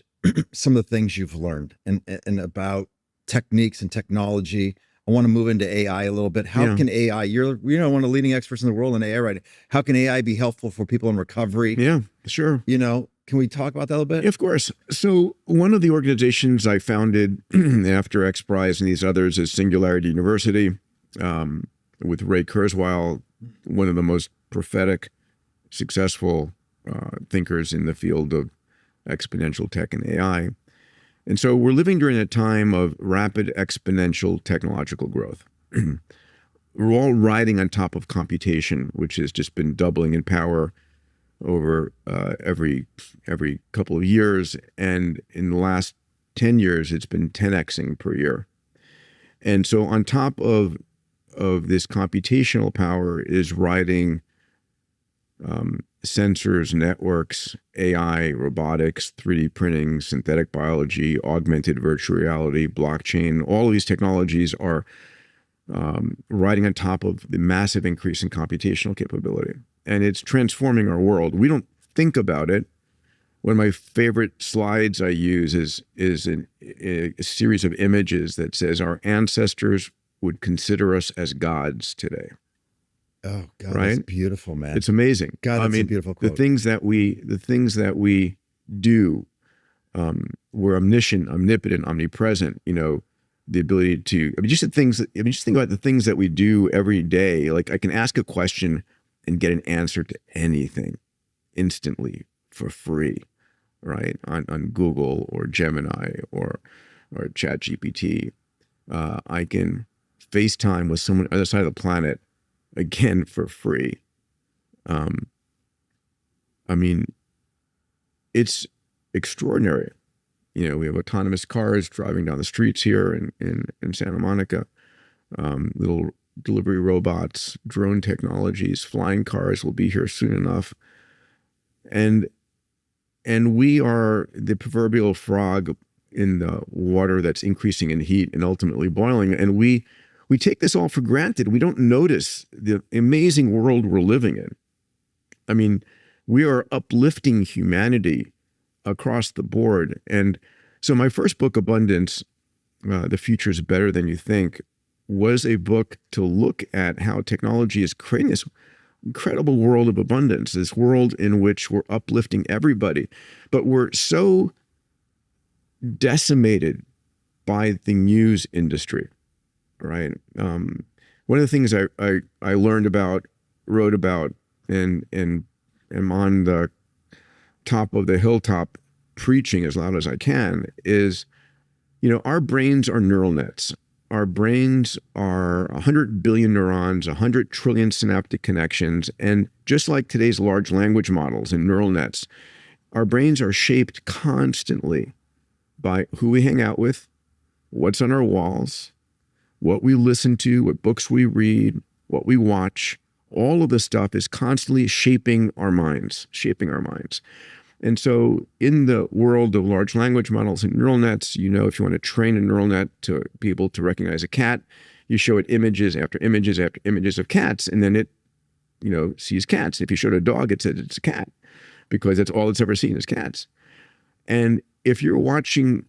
some of the things you've learned and about techniques and technology. I want to move into AI a little bit. How can AI, you're one of the leading experts in the world in AI right now. How can AI be helpful for people in recovery? Yeah, sure. Can we talk about that a little bit? Of course. So one of the organizations I founded after XPRIZE and these others is Singularity University, with Ray Kurzweil, one of the most prophetic, successful thinkers in the field of exponential tech and AI. And so we're living during a time of rapid exponential technological growth. We're all riding on top of computation, which has just been doubling in power over every couple of years. And in the last 10 years, it's been 10xing per year. And so on top of this computational power is riding sensors, networks, AI, robotics, 3D printing, synthetic biology, augmented virtual reality, blockchain. All of these technologies are riding on top of the massive increase in computational capability. And it's transforming our world. We don't think about it. One of my favorite slides I use is a series of images that says our ancestors would consider us as gods today. Oh God, right? That's beautiful, man. It's amazing. God, that's a beautiful quote. The things that we do, we're omniscient, omnipotent, omnipresent. The ability to. Just think about the things that we do every day. Like I can ask a question and get an answer to anything instantly for free, right? On Google or Gemini or ChatGPT. I can FaceTime with someone on the other side of the planet, again, for free. It's extraordinary. We have autonomous cars driving down the streets here in Santa Monica, little delivery robots, drone technologies, flying cars will be here soon enough. And we are the proverbial frog in the water that's increasing in heat and ultimately boiling. And we take this all for granted. We don't notice the amazing world we're living in. I mean, we are uplifting humanity across the board. And so my first book, Abundance, The Future is Better Than You Think, was a book to look at how technology is creating this incredible world of abundance, this world in which we're uplifting everybody. But we're so decimated by the news industry, right? One of the things I learned about, wrote about, and am on the top of the hilltop preaching as loud as I can is, our brains are neural nets. Our brains are 100 billion neurons, 100 trillion synaptic connections. And just like today's large language models and neural nets, our brains are shaped constantly by who we hang out with, what's on our walls, what we listen to, what books we read, what we watch. All of this stuff is constantly shaping our minds. And so in the world of large language models and neural nets, if you want to train a neural net to be able to recognize a cat, you show it images after images after images of cats, and then it, sees cats. If you showed a dog, it said it's a cat because that's all it's ever seen is cats. And if you're watching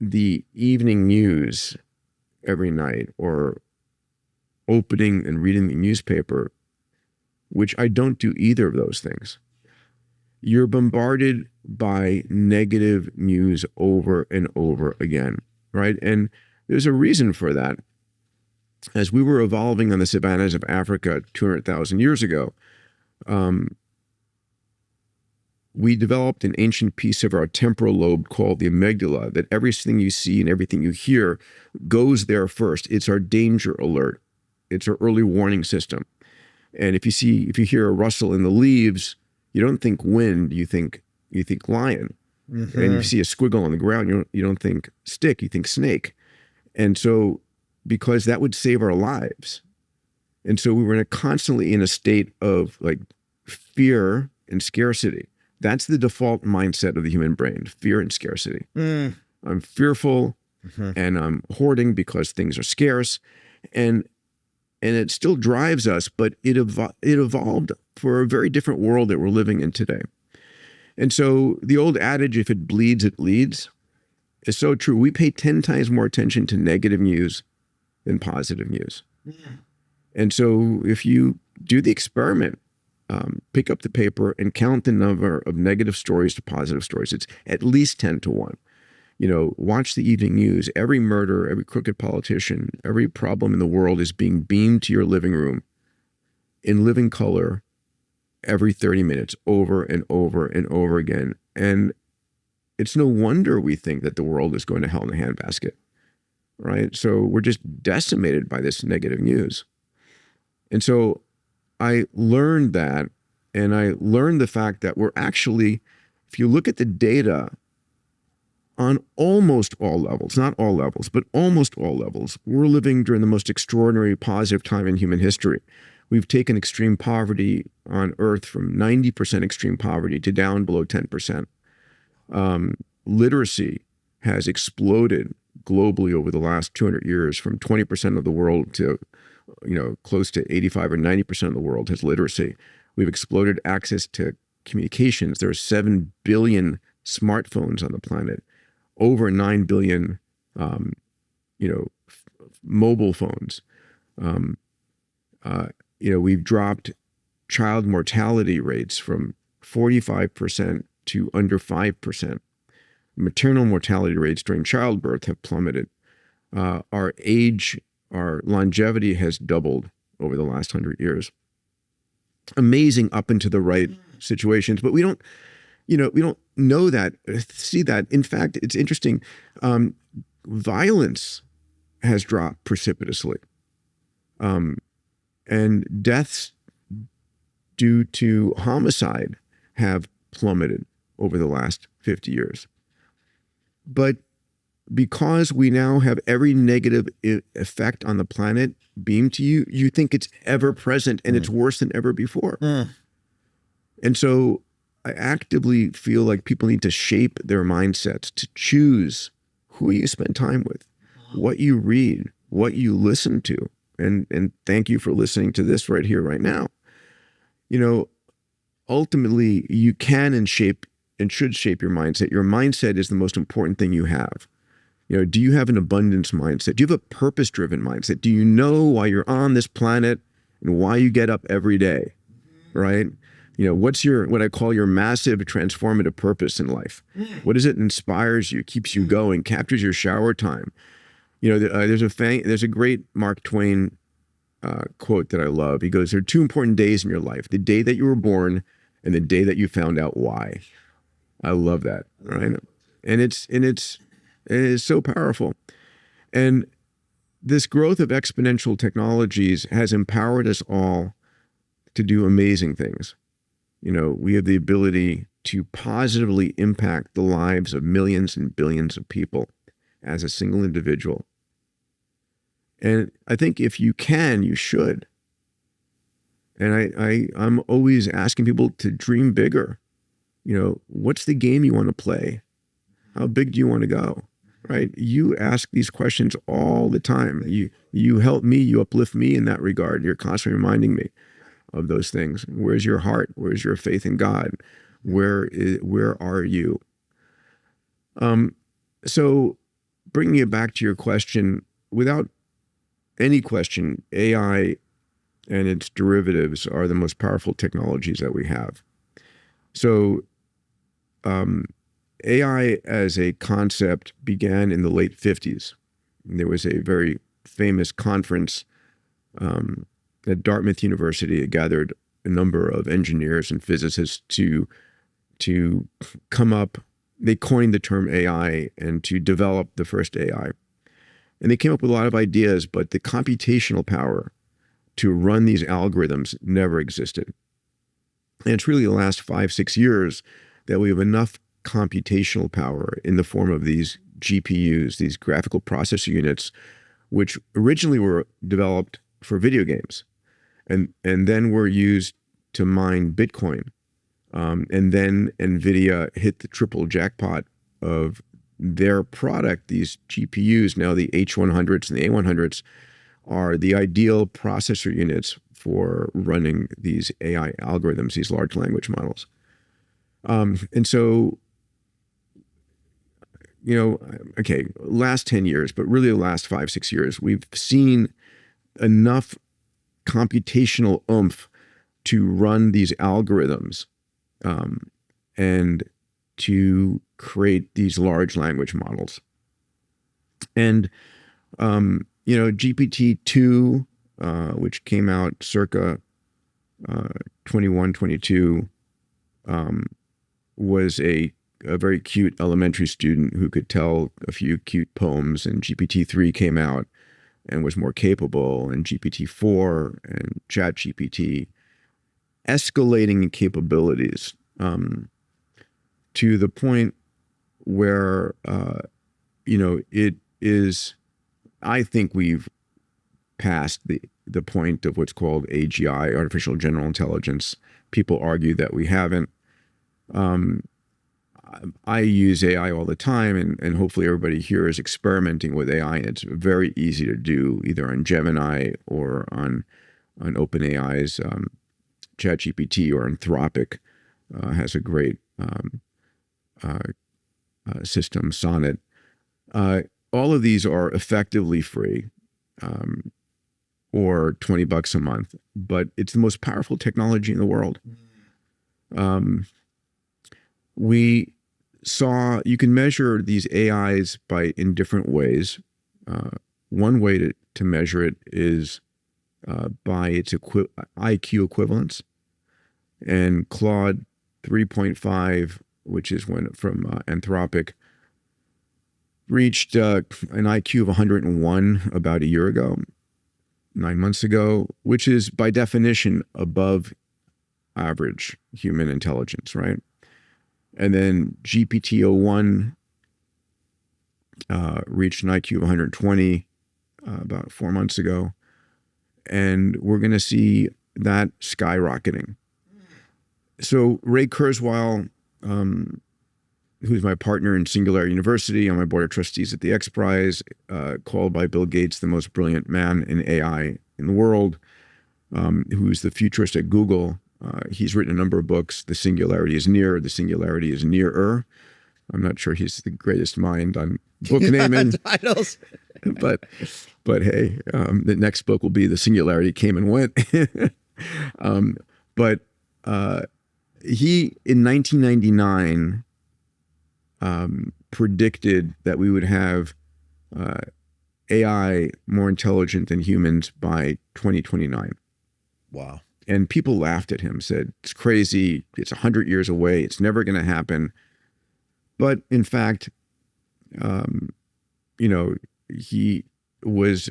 the evening news every night or opening and reading the newspaper, which I don't do either of those things, you're bombarded by negative news over and over again, right? And there's a reason for that. As we were evolving on the savannas of Africa 200,000 years ago, we developed an ancient piece of our temporal lobe called the amygdala, that everything you see and everything you hear goes there first. It's our danger alert. It's our early warning system. And if you hear a rustle in the leaves, you don't think wind, you think lion. Mm-hmm. And if you see a squiggle on the ground, you don't think stick, you think snake. And so, because that would save our lives. And so we were constantly in a state of like fear and scarcity. That's the default mindset of the human brain, fear and scarcity. I'm fearful and I'm hoarding because things are scarce. And it still drives us, but it evolved for a very different world that we're living in today. And so the old adage, if it bleeds, it leads, is so true. We pay 10 times more attention to negative news than positive news. Yeah. And so if you do the experiment, pick up the paper and count the number of negative stories to positive stories, it's at least 10 to 1. Watch the evening news. Every murder, every crooked politician, every problem in the world is being beamed to your living room in living color every 30 minutes, over and over and over again. And it's no wonder we think that the world is going to hell in a handbasket, right? So we're just decimated by this negative news. And so I learned that, and I learned the fact that we're actually, if you look at the data, on almost all levels, not all levels, but almost all levels, we're living during the most extraordinary positive time in human history. We've taken extreme poverty on Earth from 90% extreme poverty to down below 10%. Literacy has exploded globally over the last 200 years from 20% of the world to, close to 85 or 90% of the world has literacy. We've exploded access to communications. There are 7 billion smartphones on the planet. Over 9 billion, mobile phones. We've dropped child mortality rates from 45% to under 5%. Maternal mortality rates during childbirth have plummeted. Our longevity has doubled over the last 100 years. Amazing up and to the right situations, but we don't know that, see that. In fact, it's interesting. Violence has dropped precipitously. And deaths due to homicide have plummeted over the last 50 years. But because we now have every negative effect on the planet beamed to you, you think it's ever present and it's worse than ever before. And so I actively feel like people need to shape their mindsets to choose who you spend time with, what you read, what you listen to. And thank you for listening to this right here, right now. ultimately you can and should shape your mindset. Your mindset is the most important thing you have. Do you have an abundance mindset? Do you have a purpose-driven mindset? Do you know why you're on this planet and why you get up every day, right? What's what I call your massive transformative purpose in life? What is it that inspires you, keeps you going, captures your shower time? There's a great Mark Twain quote that I love. He goes, there are two important days in your life: the day that you were born and the day that you found out why. I love that, right? And it is so powerful. And this growth of exponential technologies has empowered us all to do amazing things. We have the ability to positively impact the lives of millions and billions of people as a single individual. And I think if you can, you should. And I'm always asking people to dream bigger. What's the game you want to play? How big do you want to go? Right? You ask these questions all the time. You help me, you uplift me in that regard. You're constantly reminding me of those things. Where's your heart? Where's your faith in God? Where are you? So bringing it back to your question, without any question, AI and its derivatives are the most powerful technologies that we have. So AI as a concept began in the late 50s. There was a very famous conference at Dartmouth University. It gathered a number of engineers and physicists to come up. They coined the term AI and to develop the first AI. And they came up with a lot of ideas, but the computational power to run these algorithms never existed. And it's really the last 5-6 years that we have enough computational power in the form of these GPUs, these graphical processor units, which originally were developed for video games and then were used to mine Bitcoin. And then NVIDIA hit the triple jackpot of their product. These GPUs, now the H100s and the A100s, are the ideal processor units for running these AI algorithms, these large language models. And so, last 10 years, but really the last 5-6 years, we've seen enough computational oomph to run these algorithms and to create these large language models. And, GPT-2, which came out circa 21, 22, was a very cute elementary student who could tell a few cute poems, and GPT-3 came out and was more capable, and GPT-4 and ChatGPT escalating in capabilities to the point where, it is, I think we've passed the point of what's called AGI, artificial general intelligence. People argue that we haven't. I use AI all the time, and hopefully everybody here is experimenting with AI. And it's very easy to do either on Gemini or on OpenAI's ChatGPT, or Anthropic has a great system, Sonnet. All of these are effectively free, or $20 a month, but it's the most powerful technology in the world. You can measure these AIs in different ways. One way to measure it is by its IQ equivalence. And Claude 3.5, which is from Anthropic, reached an IQ of 101 about a year ago, 9 months ago, which is by definition above average human intelligence, right? And then GPT-01 reached an IQ of 120 about 4 months ago. And we're going to see that skyrocketing. So Ray Kurzweil, who's my partner in Singularity University, on my board of trustees at the XPRIZE, called by Bill Gates the most brilliant man in AI in the world, who's the futurist at Google, He's written a number of books. The Singularity is Near. The Singularity is Nearer. I'm not sure he's the greatest mind on book naming titles, but hey, the next book will be The Singularity Came and Went. But he, in 1999, predicted that we would have AI more intelligent than humans by 2029. Wow. And people laughed at him, said, it's crazy. It's 100 years away. It's never going to happen. But in fact, he was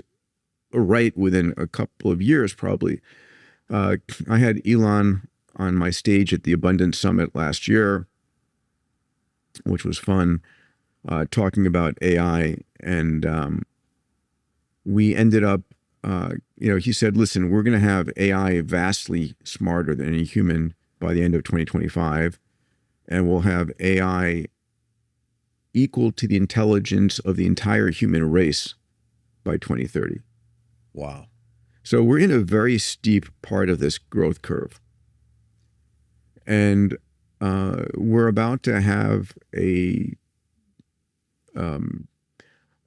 right within a couple of years, probably. I had Elon on my stage at the Abundance Summit last year, which was fun, talking about AI. And we ended up, he said, listen, we're going to have AI vastly smarter than any human by the end of 2025. And we'll have AI equal to the intelligence of the entire human race by 2030. Wow. So we're in a very steep part of this growth curve. And we're about to have a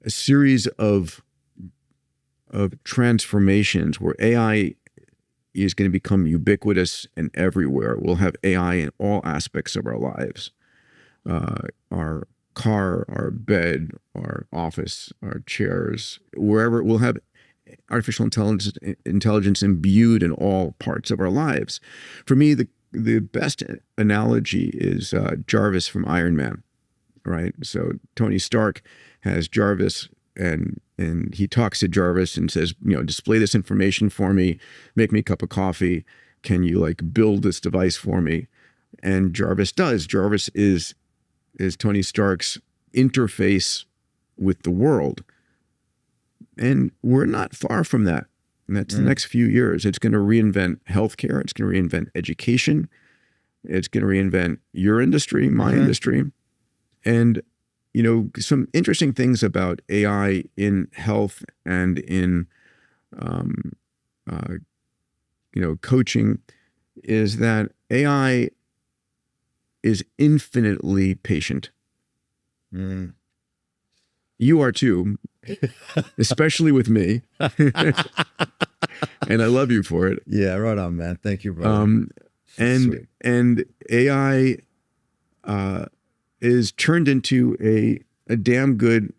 series of transformations where AI is going to become ubiquitous and everywhere. We'll have AI in all aspects of our lives. Our car, our bed, our office, our chairs, wherever. We'll have artificial intelligence imbued in all parts of our lives. For me, the best analogy is Jarvis from Iron Man, right? So Tony Stark has Jarvis, and he talks to Jarvis and says, display this information for me, make me a cup of coffee. Can you build this device for me? And Jarvis does. Jarvis is Tony Stark's interface with the world. And we're not far from that. And that's the next few years. It's going to reinvent healthcare. It's going to reinvent education. It's going to reinvent your industry, my industry. And, some interesting things about AI in health and in, coaching is that AI is infinitely patient. You are too, especially with me. And I love you for it. Yeah, right on, man. Thank you, brother. And AI is turned into a damn good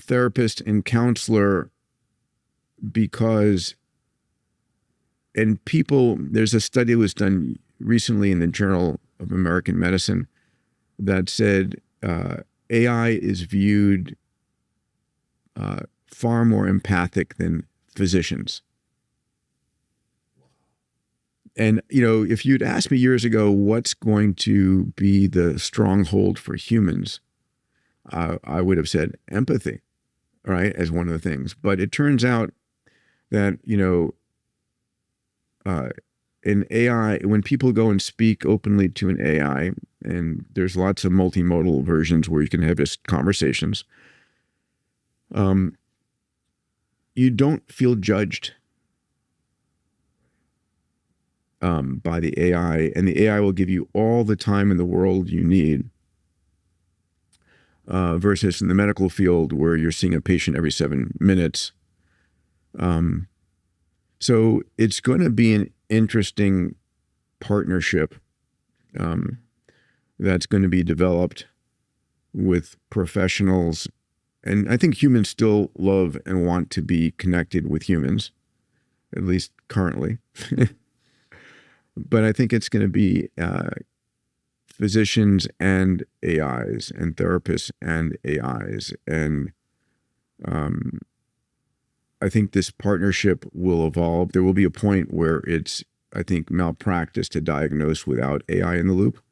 therapist and counselor because, and people, there's a study that was done recently in the Journal of American Medicine that said AI is viewed far more empathic than physicians. And, if you'd asked me years ago, what's going to be the stronghold for humans, I would have said empathy, right, as one of the things. But it turns out that, in AI, when people go and speak openly to an AI, and there's lots of multimodal versions where you can have just conversations, you don't feel judged by the AI, and the AI will give you all the time in the world you need, versus in the medical field where you're seeing a patient every 7 minutes. So it's going to be an interesting partnership that's going to be developed with professionals. And I think humans still love and want to be connected with humans, at least currently. But I think it's going to be physicians and AIs and therapists and AIs. And I think this partnership will evolve. There will be a point where it's, I think, malpractice to diagnose without AI in the loop.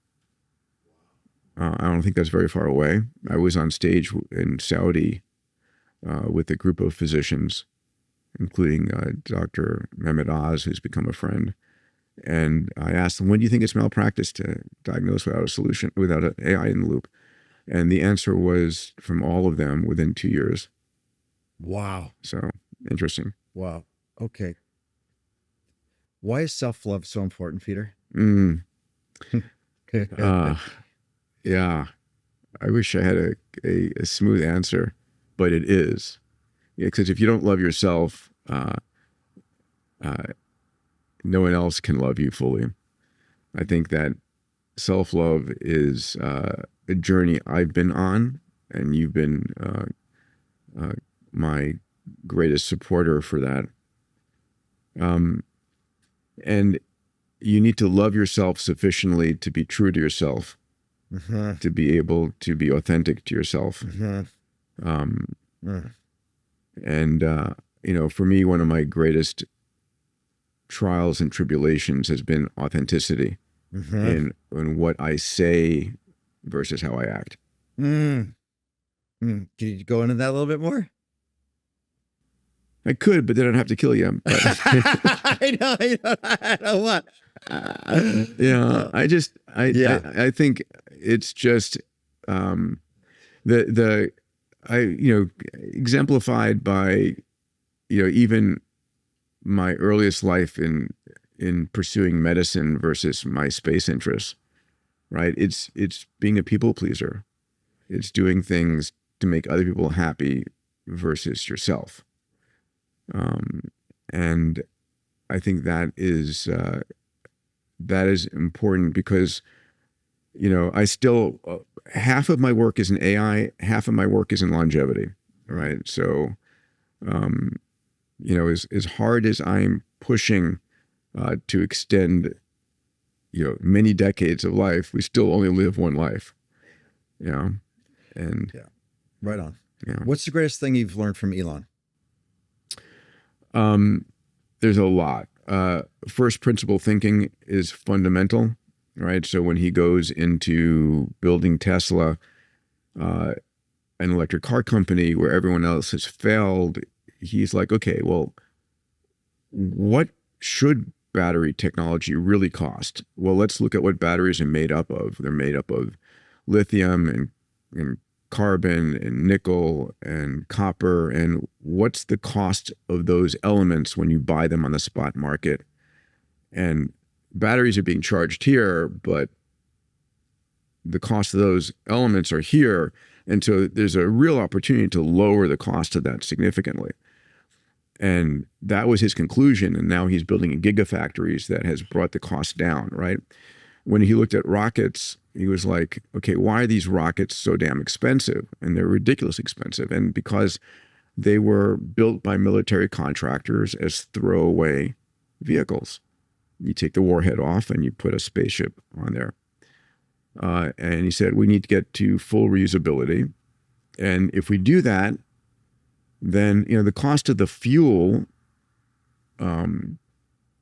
I don't think that's very far away. I was on stage in Saudi with a group of physicians, including Dr. Mehmet Oz, who's become a friend. And I asked them, when do you think it's malpractice to diagnose without a solution, without an AI in the loop? And the answer was, from all of them, within 2 years. Wow. So interesting. Wow. Okay. Why is self-love so important, Peter? Yeah, I wish I had a smooth answer, but it is. Yeah, because if you don't love yourself, no one else can love you fully. I think that self-love is a journey I've been on, and you've been my greatest supporter for that. And you need to love yourself sufficiently to be true to yourself, to be able to be authentic to yourself. And, for me, one of my greatest trials and tribulations has been authenticity in what I say versus how I act. Can you go into that a little bit more? I could, but then I'd have to kill you. But I know what. I think it's just exemplified by even my earliest life in pursuing medicine versus my space interests. Right? It's being a people pleaser. It's doing things to make other people happy versus yourself. And I think that is important because, I still, half of my work is in AI, half of my work is in longevity, right? So, as hard as I'm pushing to extend, many decades of life, we still only live one life, and yeah, right on. Yeah. What's the greatest thing you've learned from Elon? There's a lot. First principle thinking is fundamental, right? So when he goes into building Tesla, an electric car company where everyone else has failed, he's like, okay, well, what should battery technology really cost? Well, let's look at what batteries are made up of. They're made up of lithium and carbon and nickel and copper, and what's the cost of those elements when you buy them on the spot market? And batteries are being charged here, but the cost of those elements are here. And so there's a real opportunity to lower the cost of that significantly. And that was his conclusion. And now he's building gigafactories that has brought the cost down, right? When he looked at rockets, he was like, okay, why are these rockets so damn expensive? And they're ridiculously expensive. And because they were built by military contractors as throwaway vehicles. You take the warhead off and you put a spaceship on there. And he said, we need to get to full reusability. And if we do that, then, the cost of the fuel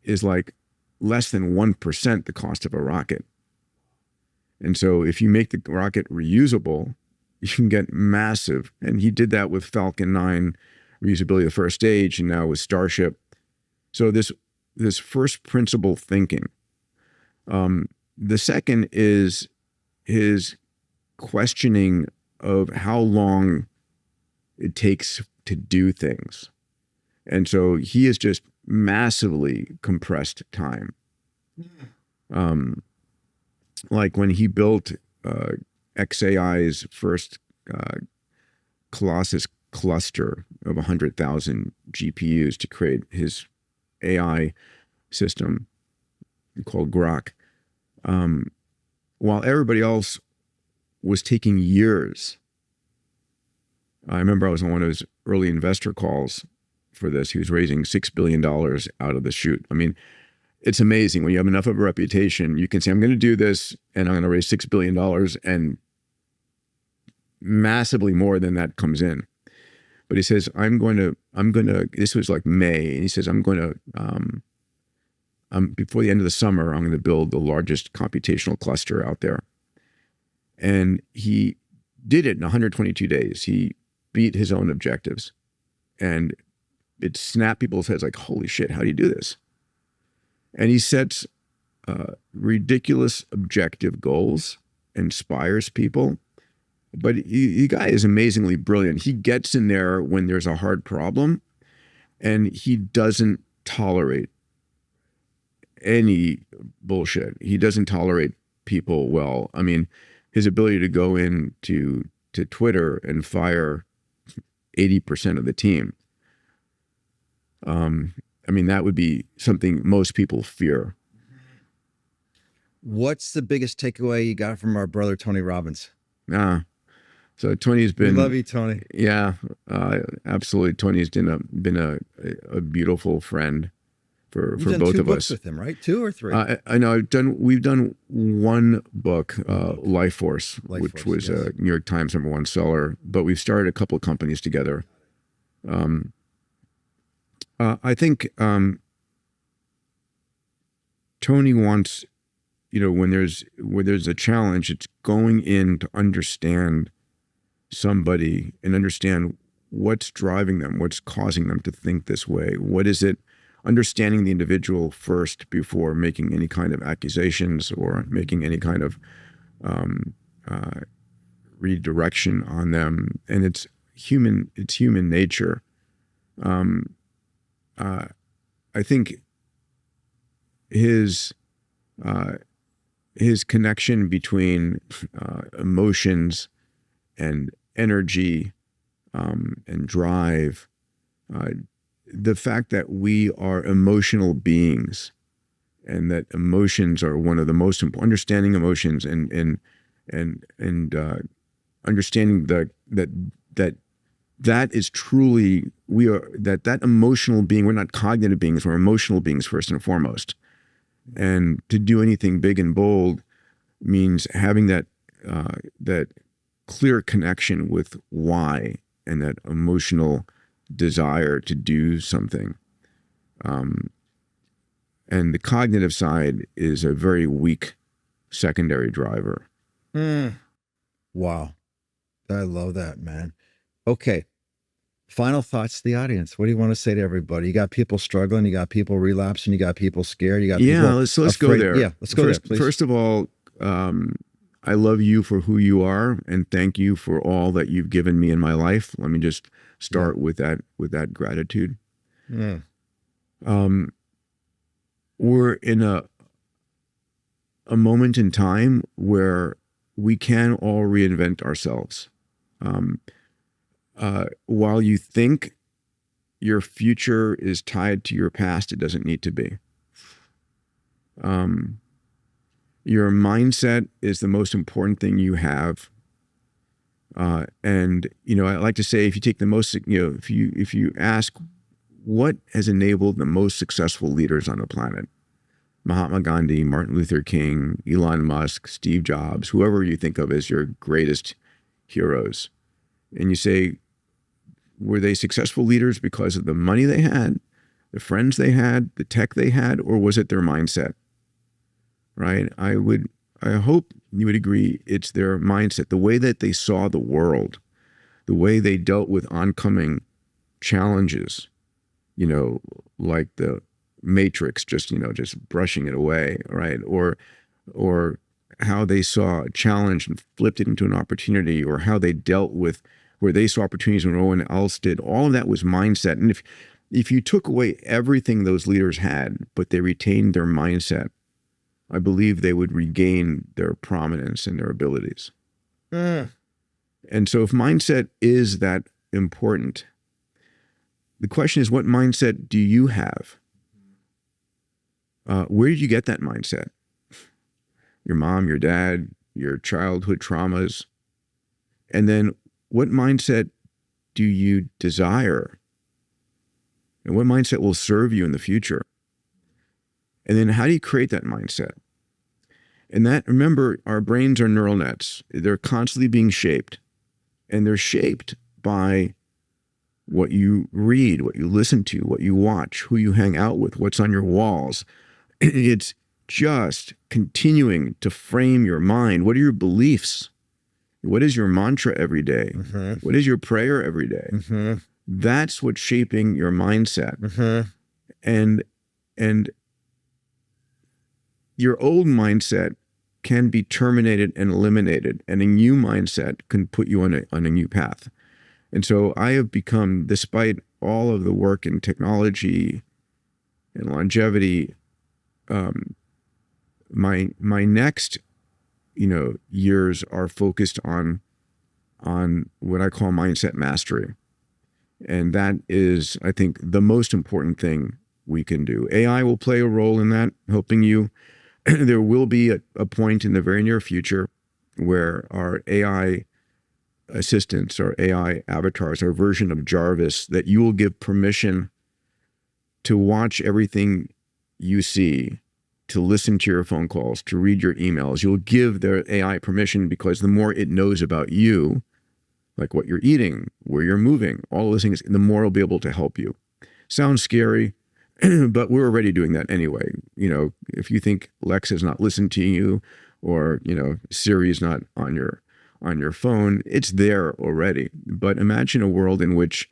is like less than 1% the cost of a rocket. And so if you make the rocket reusable, you can get massive. And he did that with Falcon 9 reusability, the first stage, and now with Starship. So this first principle thinking. The second is his questioning of how long it takes to do things. And so he has just massively compressed time. Like when he built XAI's first Colossus cluster of 100,000 GPUs to create his AI system called Grok, while everybody else was taking years. I remember I was on one of his early investor calls for this. He was raising $6 billion out of the chute. I mean, it's amazing when you have enough of a reputation, you can say, I'm going to do this and I'm going to raise $6 billion, and massively more than that comes in. But he says, this was like May, and he says, before the end of the summer, I'm going to build the largest computational cluster out there. And he did it in 122 days. He beat his own objectives, and it snapped people's heads like, holy shit, how do you do this? And he sets ridiculous objective goals, inspires people. But the guy is amazingly brilliant. He gets in there when there's a hard problem, and he doesn't tolerate any bullshit. He doesn't tolerate people well. I mean, his ability to go to Twitter and fire 80% of the team. I mean, that would be something most people fear. What's the biggest takeaway you got from our brother Tony Robbins? So Tony's been. We love you, Tony. Yeah, absolutely. Tony's been a beautiful friend for You've done both two of books us. with him, right? 2 or 3? I know. We've done one book, Life Force, which was yes. a New York Times #1 seller. But we've started a couple of companies together. I think Tony wants, when there's a challenge, it's going in to understand somebody and understand what's driving them, what's causing them to think this way. What is it? Understanding the individual first before making any kind of accusations or making any kind of redirection on them. And it's human nature. I think his connection between emotions and energy and drive, the fact that we are emotional beings, and that emotions are one of the most important. Understanding emotions and understanding that is truly, we are that emotional being. We're not cognitive beings. We're emotional beings first and foremost. And to do anything big and bold means having that clear connection with why, and that emotional desire to do something. And the cognitive side is a very weak secondary driver. Wow. I love that, man. Okay. Final thoughts to the audience. What do you want to say to everybody? You got people struggling, you got people relapsing, you got people scared, you got people let's go there. Yeah, let's go there, please. First of all, I love you for who you are, and thank you for all that you've given me in my life. Let me just start with that gratitude. We're in a moment in time where we can all reinvent ourselves. While you think your future is tied to your past, it doesn't need to be. Your mindset is the most important thing you have. And, I like to say, if you take the most, if you ask what has enabled the most successful leaders on the planet, Mahatma Gandhi, Martin Luther King, Elon Musk, Steve Jobs, whoever you think of as your greatest heroes, and you say, were they successful leaders because of the money they had, the friends they had, the tech they had, or was it their mindset? Right? I hope you would agree it's their mindset, the way that they saw the world, the way they dealt with oncoming challenges, like the Matrix, just brushing it away, right? Or how they saw a challenge and flipped it into an opportunity, or how they dealt with where they saw opportunities when no one else did. All of that was mindset. And if you took away everything those leaders had, but they retained their mindset, I believe they would regain their prominence and their abilities. And so if mindset is that important, the question is, what mindset do you have? Where did you get that mindset? Your mom, your dad, your childhood traumas. And then what mindset do you desire? And what mindset will serve you in the future? And then how do you create that mindset? And that, remember, our brains are neural nets. They're constantly being shaped. And they're shaped by what you read, what you listen to, what you watch, who you hang out with, what's on your walls. It's just continuing to frame your mind. What are your beliefs? What is your mantra every day? What is your prayer every day? That's what's shaping your mindset. And your old mindset can be terminated and eliminated, and a new mindset can put you on a new path. And so I have become, despite all of the work in technology and longevity, my next, years are focused on what I call mindset mastery. And that is, I think, the most important thing we can do. AI will play a role in that, helping you. There will be a point in the very near future where our AI assistants, our AI avatars, our version of Jarvis, that you will give permission to watch everything you see, to listen to your phone calls, to read your emails. You'll give their AI permission because the more it knows about you, like what you're eating, where you're moving, all those things, the more it'll be able to help you. Sounds scary, but we're already doing that anyway. If you think Lexa's not listening to you, or Siri is not on your phone, it's there already. But imagine a world in which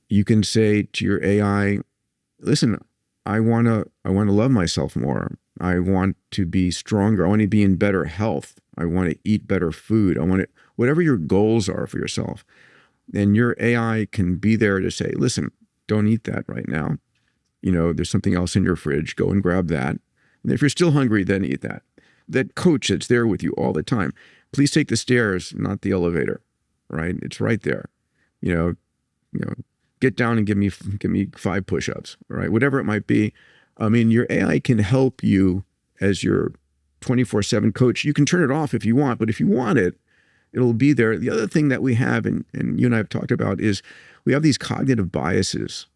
you can say to your AI, listen, I want to love myself more. I want to be stronger. I want to be in better health. I want to eat better food. I want to, whatever your goals are for yourself. And your AI can be there to say, listen, don't eat that right now. There's something else in your fridge. Go and grab that. And if you're still hungry, then eat that. That coach that's there with you all the time. Please take the stairs, not the elevator, right? It's right there. Get down and give me 5 push-ups, right? Whatever it might be. I mean, your AI can help you as your 24/7 coach. You can turn it off if you want, but if you want it, it'll be there. The other thing that we have, and you and I have talked about, is we have these cognitive biases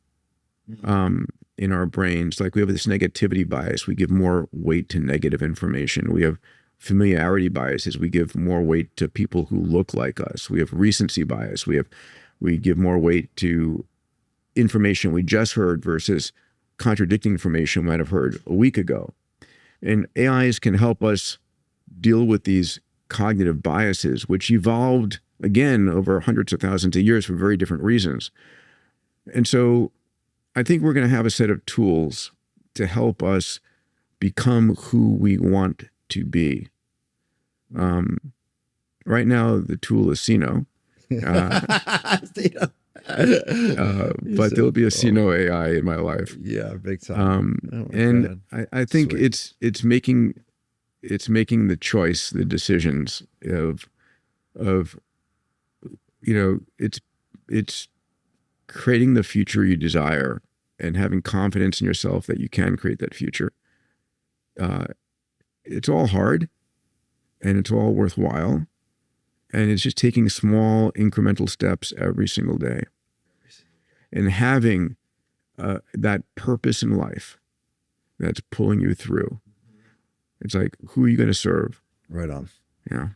in our brains. Like we have this negativity bias. We give more weight to negative information. We have familiarity biases. We give more weight to people who look like us. We have recency bias. We give more weight to information we just heard versus contradicting information we might have heard a week ago. And AIs can help us deal with these cognitive biases, which evolved, again, over hundreds of thousands of years for very different reasons. And so I think we're going to have a set of tools to help us become who we want to be. Right now, the tool is Seano. But there'll be a Seano AI in my life. Yeah, big time. And I think it's making the choice, the decisions of it's creating the future you desire and having confidence in yourself that you can create that future. It's all hard and it's all worthwhile. And it's just taking small incremental steps every single day and having that purpose in life that's pulling you through. It's like, who are you going to serve? Right on. Yeah.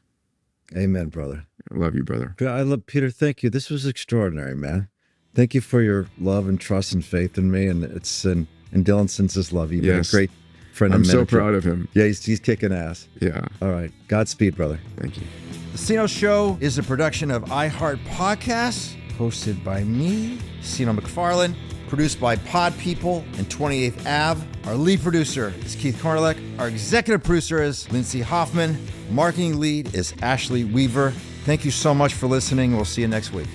Amen, brother. I love you, brother. I love Peter. Thank you. This was extraordinary, man. Thank you for your love and trust and faith in me. And Dylan sends his love. You've been a great friend. I'm so proud of him. Yeah, he's kicking ass. Yeah. All right. Godspeed, brother. Thank you. The Seano Show is a production of iHeart Podcasts, hosted by me, Seano McFarland, produced by Pod People and 28th Ave. Our lead producer is Keith Cornelek. Our executive producer is Lindsay Hoffman. Marketing lead is Ashley Weaver. Thank you so much for listening. We'll see you next week.